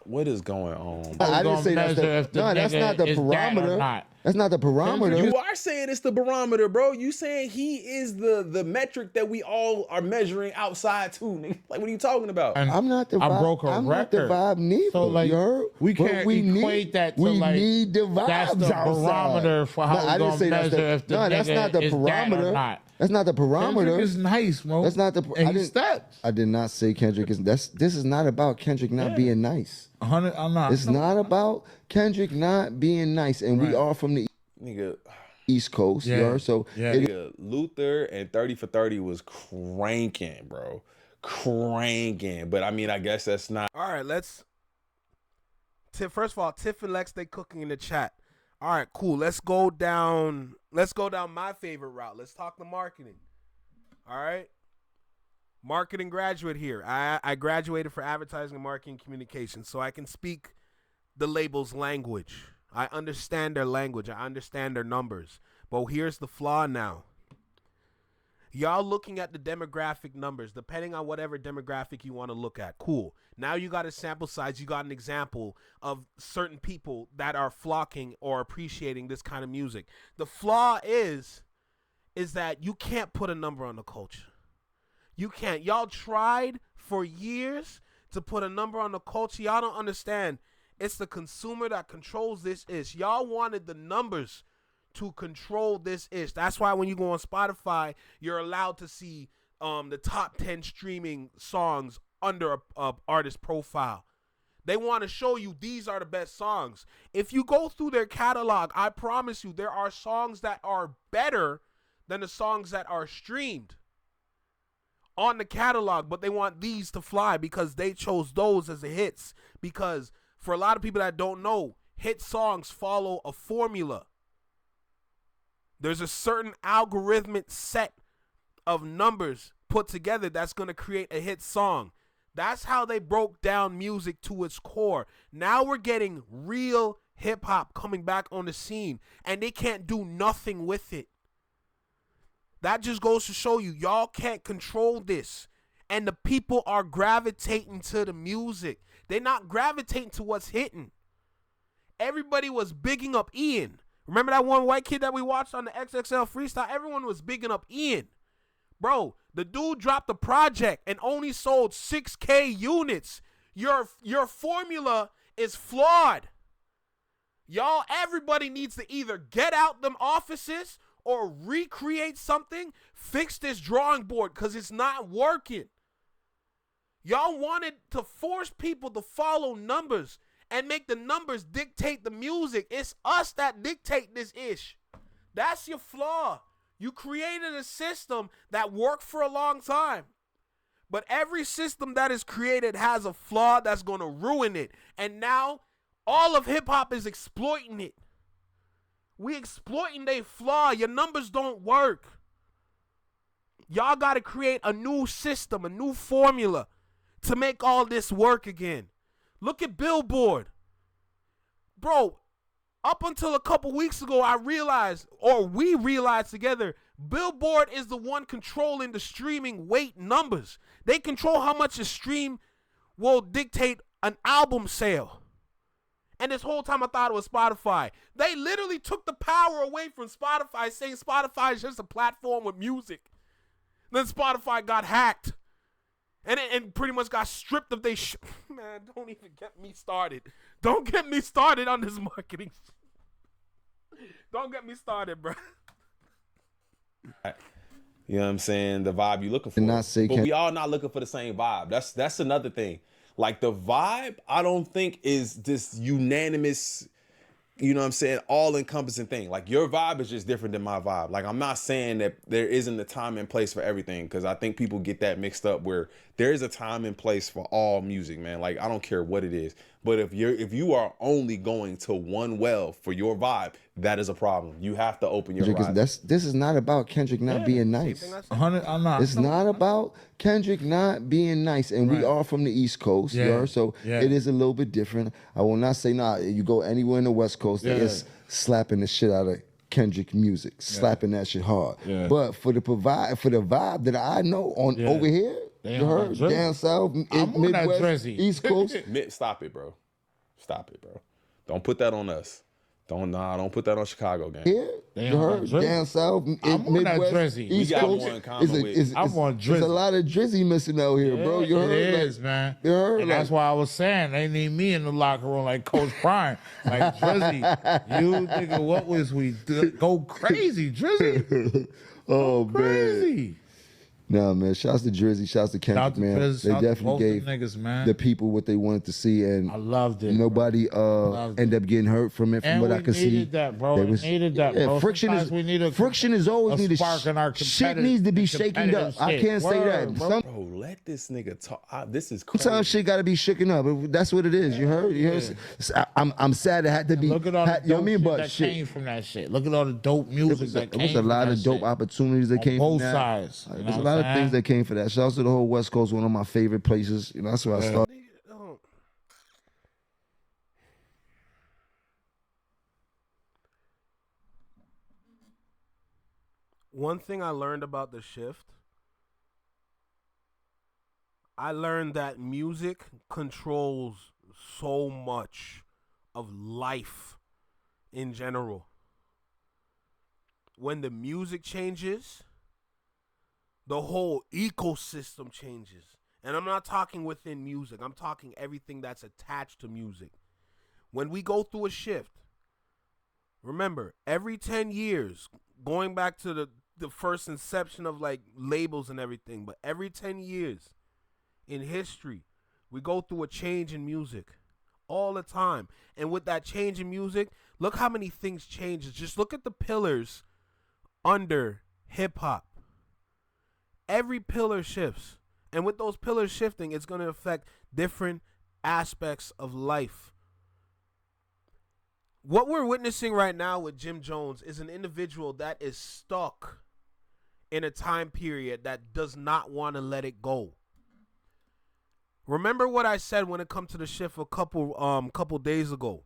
B: What is going on?
C: I didn't say that's that's not the barometer. That's not the barometer.
B: You are saying it's the barometer, bro. You saying he is the metric that we all are measuring outside too, nigga. Like, what are you talking about?
D: And
C: I'm not the vibe.
D: I broke a
C: I'm
D: record.
C: not the vibe neither.
D: So like,
C: you heard?
D: We can't equate that to
C: we
D: like.
C: Need the vibes
D: that's the barometer for how we're gonna measure if the
C: that's not the barometer.
D: Or not.
C: That's not the barometer.
D: Kendrick is nice, bro.
C: That's not the.
D: I
C: did not say Kendrick is. This is not about Kendrick not being nice.
D: 100. I'm not.
C: It's not about Kendrick not being nice, and we are from the
B: Nigga.
C: East Coast, so
B: nigga, Luther and 30 for 30 was cranking, bro. Cranking. But I mean, I guess that's not.
A: All right, let's. First of all, Tiff and Lex, they cooking in the chat. All right, cool. Let's go down my favorite route. Let's talk the marketing. All right. Marketing graduate here. I graduated for advertising and marketing communications, so I can speak the label's language. I understand their language. I understand their numbers. But here's the flaw now. Y'all looking at the demographic numbers, depending on whatever demographic you want to look at. Cool. Now you got a sample size. You got an example of certain people that are flocking or appreciating this kind of music. The flaw is that you can't put a number on the culture. You can't. Y'all tried for years to put a number on the culture. Y'all don't understand. It's the consumer that controls this ish. Y'all wanted the numbers to control this ish. That's why when you go on Spotify, you're allowed to see the top 10 streaming songs under a artist profile. They want to show you these are the best songs. If you go through their catalog, I promise you there are songs that are better than the songs that are streamed on the catalog, but they want these to fly because they chose those as the hits. Because for a lot of people that don't know, hit songs follow a formula. There's a certain algorithmic set of numbers put together that's going to create a hit song. That's how they broke down music to its core. Now we're getting real hip hop coming back on the scene, and they can't do nothing with it. That just goes to show you, y'all can't control this. And the people are gravitating to the music. They're not gravitating to what's hitting. Everybody was bigging up Ian. Remember that one white kid that we watched on the XXL freestyle? Everyone was bigging up Ian. Bro, the dude dropped a project and only sold 6K units. Your formula is flawed. Y'all, everybody needs to either get out them offices or recreate something, fix this drawing board because it's not working. Y'all wanted to force people to follow numbers and make the numbers dictate the music. It's us that dictate this ish. That's your flaw. You created a system that worked for a long time. But every system that is created has a flaw that's going to ruin it. And now all of hip hop is exploiting it. We exploiting their flaw. Your numbers don't work. Y'all got to create a new system, a new formula to make all this work again. Look at Billboard. Bro, up until a couple weeks ago, I realized, or we realized together, Billboard is the one controlling the streaming weight numbers. They control how much a stream will dictate an album sale. And this whole time I thought it was Spotify. They literally took the power away from Spotify, saying Spotify is just a platform with music. Then Spotify got hacked. And pretty much got stripped of their Man, don't even get me started. Don't get me started on this marketing. Don't get me started, bro.
B: You know what I'm saying? The vibe you looking for. But we all not looking for the same vibe. That's another thing. Like the vibe, I don't think is this unanimous, you know what I'm saying, all-encompassing thing. Like your vibe is just different than my vibe. Like I'm not saying that there isn't a time and place for everything, because I think people get that mixed up where there is a time and place for all music, man. Like, I don't care what it is. But if you are only going to one well for your vibe, that is a problem. You have to open your horizon.
C: This is not about Kendrick not being nice. It's not about Kendrick not being nice. And we are from the East Coast, so it is a little bit different. I will not say, you go anywhere in the West Coast, it's slapping the shit out of Kendrick music, slapping that shit hard. But for the vibe that I know over here, you heard, down south, Midwest, East Coast.
B: Stop it, bro. Stop it, bro. Don't put that on us. Don't put that on Chicago, gang.
C: Yeah, you heard, down south, Midwest, East Coast. I'm on Drizzy. There's a lot of Drizzy missing out here, bro. You heard?
D: It is, man.
C: You heard?
D: And that's why I was saying they need me in the locker room like Coach Prime. Like, Drizzy, you nigga, what was we do? Go crazy, Drizzy.
C: Oh,
D: crazy.
C: Man. Nah, man. Shouts to Drizzy. Shouts to Kendrick, man. They definitely gave
D: niggas,
C: the people what they wanted to see, and
D: I loved it.
C: Nobody ended up getting hurt from it, from what I could see.
D: Needed that, bro. We needed that, bro.
C: Friction is always needed.
D: Spark in our
C: shit needs to be shaken up. I can't say that.
B: Bro, let this nigga talk. This is crazy.
C: Sometimes shit got to be shaken up. That's what it is. You heard? You heard? I'm sad it had to be.
D: Look at all the dope shit that
C: shit
D: came from that shit. Look at all the dope music that came.
C: There was a lot of dope opportunities that came from that.
D: Both sides.
C: There's a lot of things that came for that. Shouts to the whole West Coast, one of my favorite places. You know, that's where I started.
A: One thing I learned about the shift, I learned that music controls so much of life in general. When the music changes, the whole ecosystem changes. And I'm not talking within music. I'm talking everything that's attached to music. When we go through a shift, remember, every 10 years, going back to the first inception of like labels and everything, but every 10 years in history, we go through a change in music all the time. And with that change in music, look how many things change. Just look at the pillars under hip hop. Every pillar shifts. And with those pillars shifting, it's going to affect different aspects of life. What we're witnessing right now with Jim Jones is an individual that is stuck in a time period that does not want to let it go. Remember what I said when it comes to the shift a couple days ago.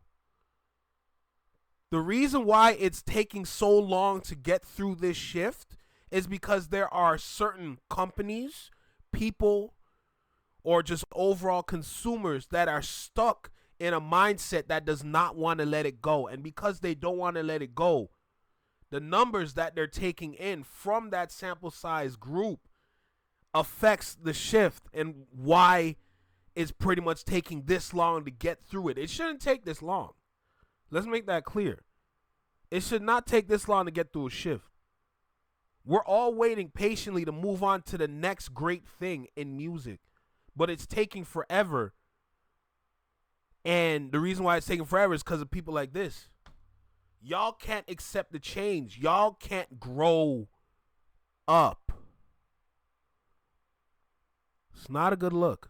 A: The reason why it's taking so long to get through this shift is because there are certain companies, people, or just overall consumers that are stuck in a mindset that does not want to let it go. And because they don't want to let it go, the numbers that they're taking in from that sample size group affects the shift and why it's pretty much taking this long to get through it. It shouldn't take this long. Let's make that clear. It should not take this long to get through a shift. We're all waiting patiently to move on to the next great thing in music, but it's taking forever. And the reason why it's taking forever is because of people like this. Y'all can't accept the change. Y'all can't grow up. It's not a good look.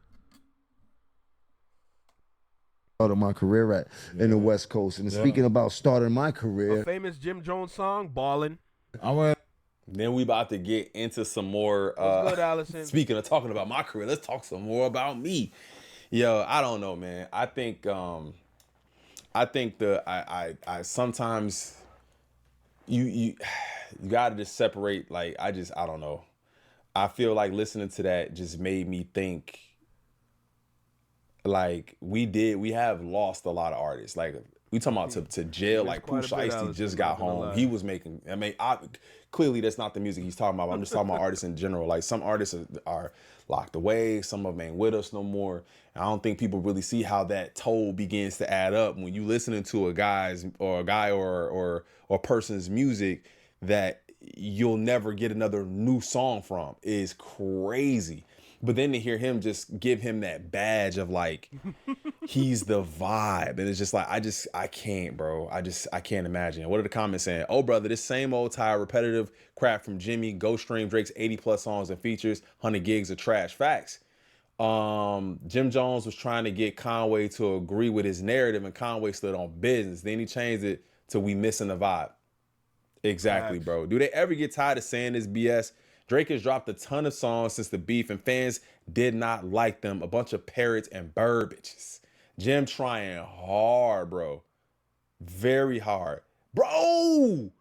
C: Started my career at in the West Coast. And speaking about starting my career,
A: a famous Jim Jones song, Ballin'.
B: Then we about to get into some more.
A: What's good, Allison?
B: Speaking of talking about my career, let's talk some more about me. Yo, I don't know, man. I think I sometimes you gotta just separate. Like I don't know. I feel like listening to that just made me think. Like we have lost a lot of artists. Like we talking about to jail. Like Pooh Shiesty just got home. He was making. Clearly that's not the music he's talking about. I'm just talking about artists in general. Like some artists are locked away. Some of them ain't with us no more. And I don't think people really see how that toll begins to add up when you listening to a guy or person's music that you'll never get another new song from is crazy. But then to hear him just give him that badge of like, he's the vibe. And it's just like, I can't, bro. I can't imagine. What are the comments saying? Oh, brother, this same old tired, repetitive crap from Jimmy, go stream Drake's 80 plus songs and features, 100 gigs of trash. Facts. Jim Jones was trying to get Conway to agree with his narrative, and Conway stood on business. Then he changed it to "We missing the vibe." Exactly, bro. Do they ever get tired of saying this BS? Drake has dropped a ton of songs since the beef, and fans did not like them. A bunch of parrots and bird bitches. Jim trying hard, bro. Very hard. Bro!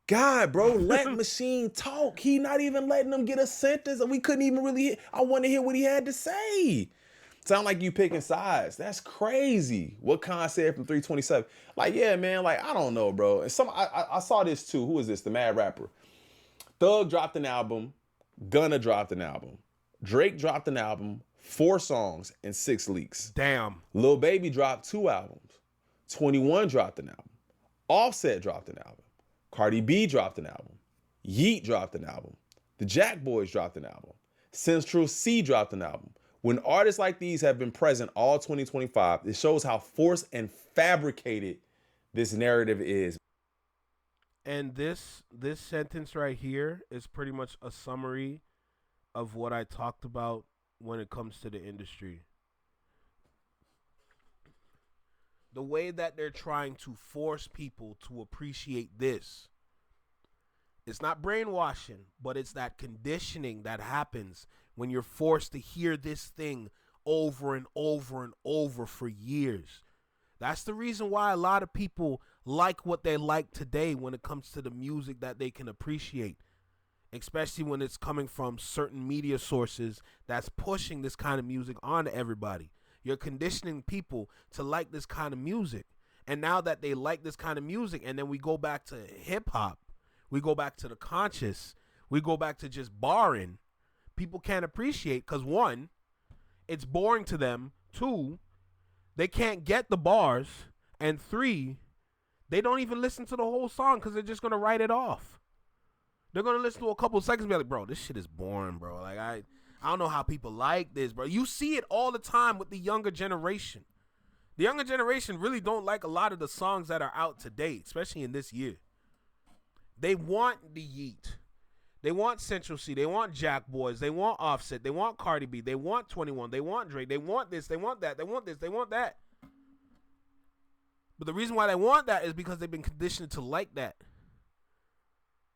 B: God, bro, let Machine talk. He not even letting them get a sentence, and we couldn't even really I want to hear what he had to say. Sound like you picking sides. That's crazy. What Khan said from 327. Like, yeah, man, like, I don't know, bro. And I saw this too. Who is this? The Mad Rapper. Thug dropped an album. Gunna dropped an album. Drake dropped an album. 4 songs and 6 leaks.
A: Damn.
B: Lil Baby dropped 2 albums. 21 dropped an album. Offset dropped an album. Cardi B dropped an album. Yeet dropped an album. The Jack Boys dropped an album. Central C dropped an album. When artists like these have been present all 2025, it shows how forced and fabricated this narrative is.
A: And this sentence right here is pretty much a summary of what I talked about when it comes to the industry. The way that they're trying to force people to appreciate this. It's not brainwashing, but it's that conditioning that happens when you're forced to hear this thing over and over and over for years. That's the reason why a lot of people like what they like today when it comes to the music that they can appreciate, especially when it's coming from certain media sources that's pushing this kind of music onto everybody. You're conditioning people to like this kind of music. And now that they like this kind of music, and then we go back to hip hop, we go back to the conscious, we go back to just barring, people can't appreciate because 1, it's boring to them. 2, they can't get the bars. And 3, they don't even listen to the whole song because they're just going to write it off. They're going to listen to a couple of seconds and be like, bro, this shit is boring, bro. Like, I don't know how people like this, bro. You see it all the time with the younger generation. The younger generation really don't like a lot of the songs that are out today, especially in this year. They want the Yeet. They want Central C. They want Jack Boys. They want Offset. They want Cardi B. They want 21. They want Drake. They want this. They want that. They want this. They want that. But the reason why they want that is because they've been conditioned to like that.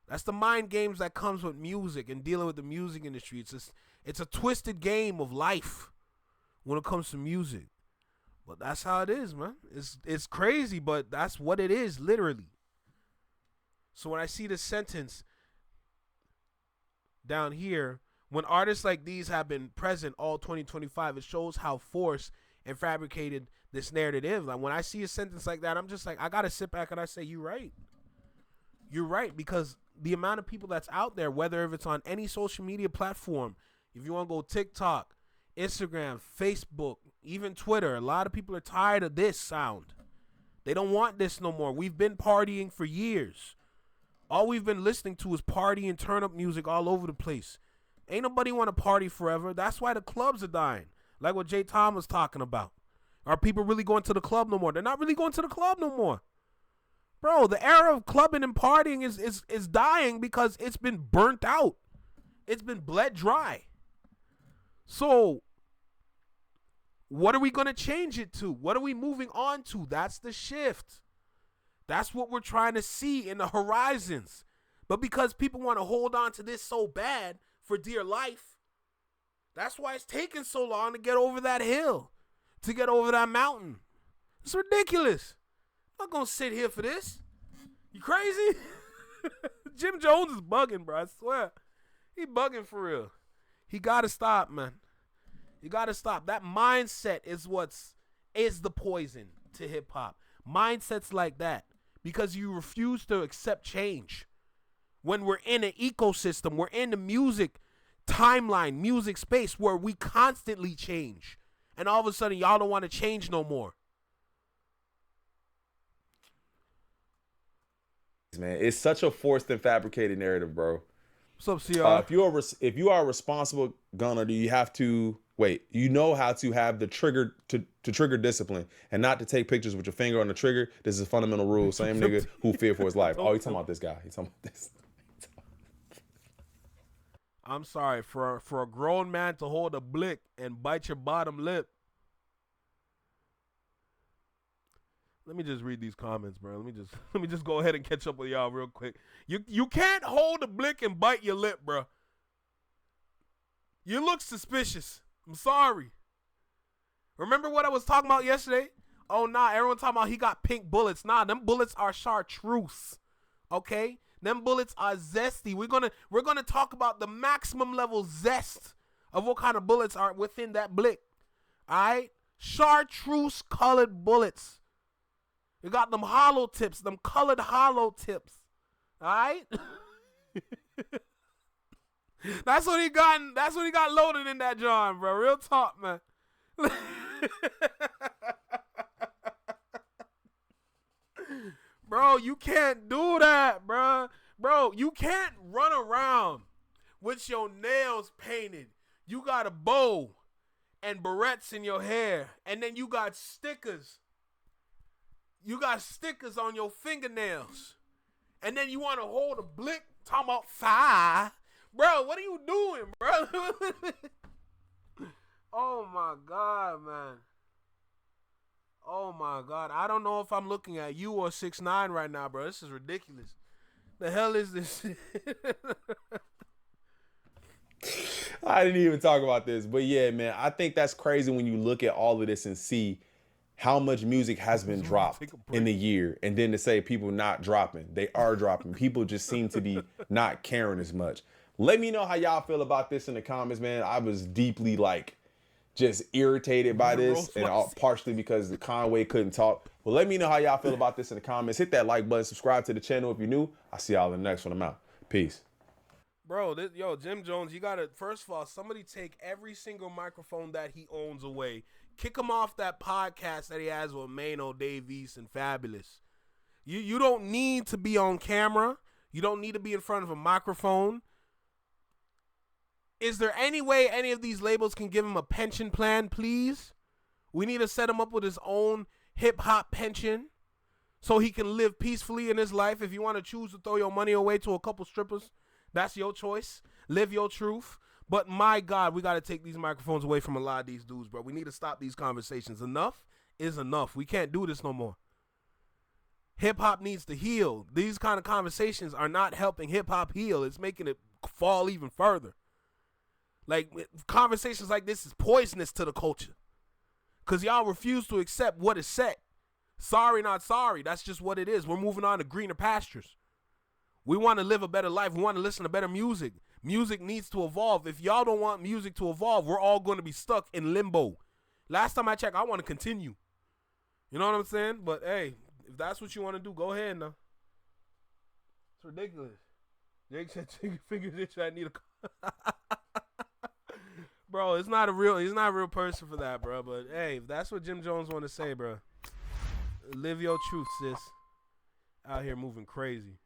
A: That's the mind games that comes with music and dealing with the music industry. It's a twisted game of life when it comes to music. But that's how it is, man. It's crazy, but that's what it is, literally. So when I see this sentence down here, when artists like these have been present all 2025, it shows how forced and fabricated this narrative is. Like, when I see a sentence like that, I'm just like, I got to sit back and I say, you're right. You're right, because the amount of people that's out there, whether if it's on any social media platform, if you want to go TikTok, Instagram, Facebook, even Twitter, a lot of people are tired of this sound. They don't want this no more. We've been partying for years. All we've been listening to is party and turn up music all over the place. Ain't nobody want to party forever. That's why the clubs are dying. Like what Jay Tom was talking about. Are people really going to the club no more? They're not really going to the club no more. Bro, the era of clubbing and partying is dying because it's been burnt out. It's been bled dry. So, what are we going to change it to? What are we moving on to? That's the shift. That's what we're trying to see in the horizons. But because people want to hold on to this so bad for dear life, that's why it's taking so long to get over that hill, to get over that mountain. It's ridiculous. I'm not going to sit here for this. You crazy? Jim Jones is bugging, bro. I swear. He bugging for real. He got to stop, man. You got to stop. That mindset is the poison to hip hop. Mindsets like that. Because you refuse to accept change. When we're in an ecosystem, we're in the music timeline, music space where we constantly change. And all of a sudden, y'all don't want to change no more.
B: Man, it's such a forced and fabricated narrative, bro.
A: What's up, CR?
B: If you are a responsible gunner, do you have to wait? You know how to have the trigger to trigger discipline and not to take pictures with your finger on the trigger. This is a fundamental rule. Same nigga who feared for his life. Oh, he's talking about this guy. He's talking about this.
A: I'm sorry, for a grown man to hold a blick and bite your bottom lip. Let me just read these comments, bro. Let me just go ahead and catch up with y'all real quick. You can't hold a blick and bite your lip, bro. You look suspicious. I'm sorry. Remember what I was talking about yesterday? Oh, nah, everyone talking about he got pink bullets. Nah, them bullets are chartreuse. Okay? Them bullets are zesty. We're gonna talk about the maximum level zest of what kind of bullets are within that blick. Alright? Chartreuse colored bullets. You got them hollow tips, them colored hollow tips. Alright? That's what he got loaded in that John, bro. Real talk, man. Bro, you can't do that, bro. Bro, you can't run around with your nails painted. You got a bow and barrettes in your hair, and then you got stickers. You got stickers on your fingernails, and then you want to hold a blick talking about fire. Bro, what are you doing, bro? Oh, my God, man. Oh, my God. I don't know if I'm looking at you or 6ix9ine right now, bro. This is ridiculous. The hell is this?
B: I didn't even talk about this. But, yeah, man, I think that's crazy when you look at all of this and see how much music has been dropped in the year. And then to say people not dropping. They are dropping. People just seem to be not caring as much. Let me know how y'all feel about this in the comments, man. I was deeply, just irritated by this, and partially because the Conway couldn't talk. Well, let me know how y'all feel about this in the comments. Hit that like button, subscribe to the channel if you're new. I'll see y'all in the next one. I'm out. Peace.
A: Bro, Jim Jones, you gotta, first of all, somebody take every single microphone that he owns away. Kick him off that podcast that he has with Mano, Dave East, and Fabulous. You don't need to be on camera. You don't need to be in front of a microphone. Is there any way any of these labels can give him a pension plan, please? We need to set him up with his own hip-hop pension so he can live peacefully in his life. If you want to choose to throw your money away to a couple strippers, that's your choice. Live your truth. But my God, we got to take these microphones away from a lot of these dudes, bro. We need to stop these conversations. Enough is enough. We can't do this no more. Hip-hop needs to heal. These kind of conversations are not helping hip-hop heal. It's making it fall even further. Conversations like this is poisonous to the culture. Because y'all refuse to accept what is set. Sorry, not sorry. That's just what it is. We're moving on to greener pastures. We want to live a better life. We want to listen to better music. Music needs to evolve. If y'all don't want music to evolve, we're all going to be stuck in limbo. Last time I checked, I want to continue. You know what I'm saying? But, hey, if that's what you want to do, go ahead now. It's ridiculous. Jake said chicken fingers itch. I need a... Bro, he's not a real person for that, bro. But hey, if that's what Jim Jones want to say, bro, live your truth, sis. Out here moving crazy.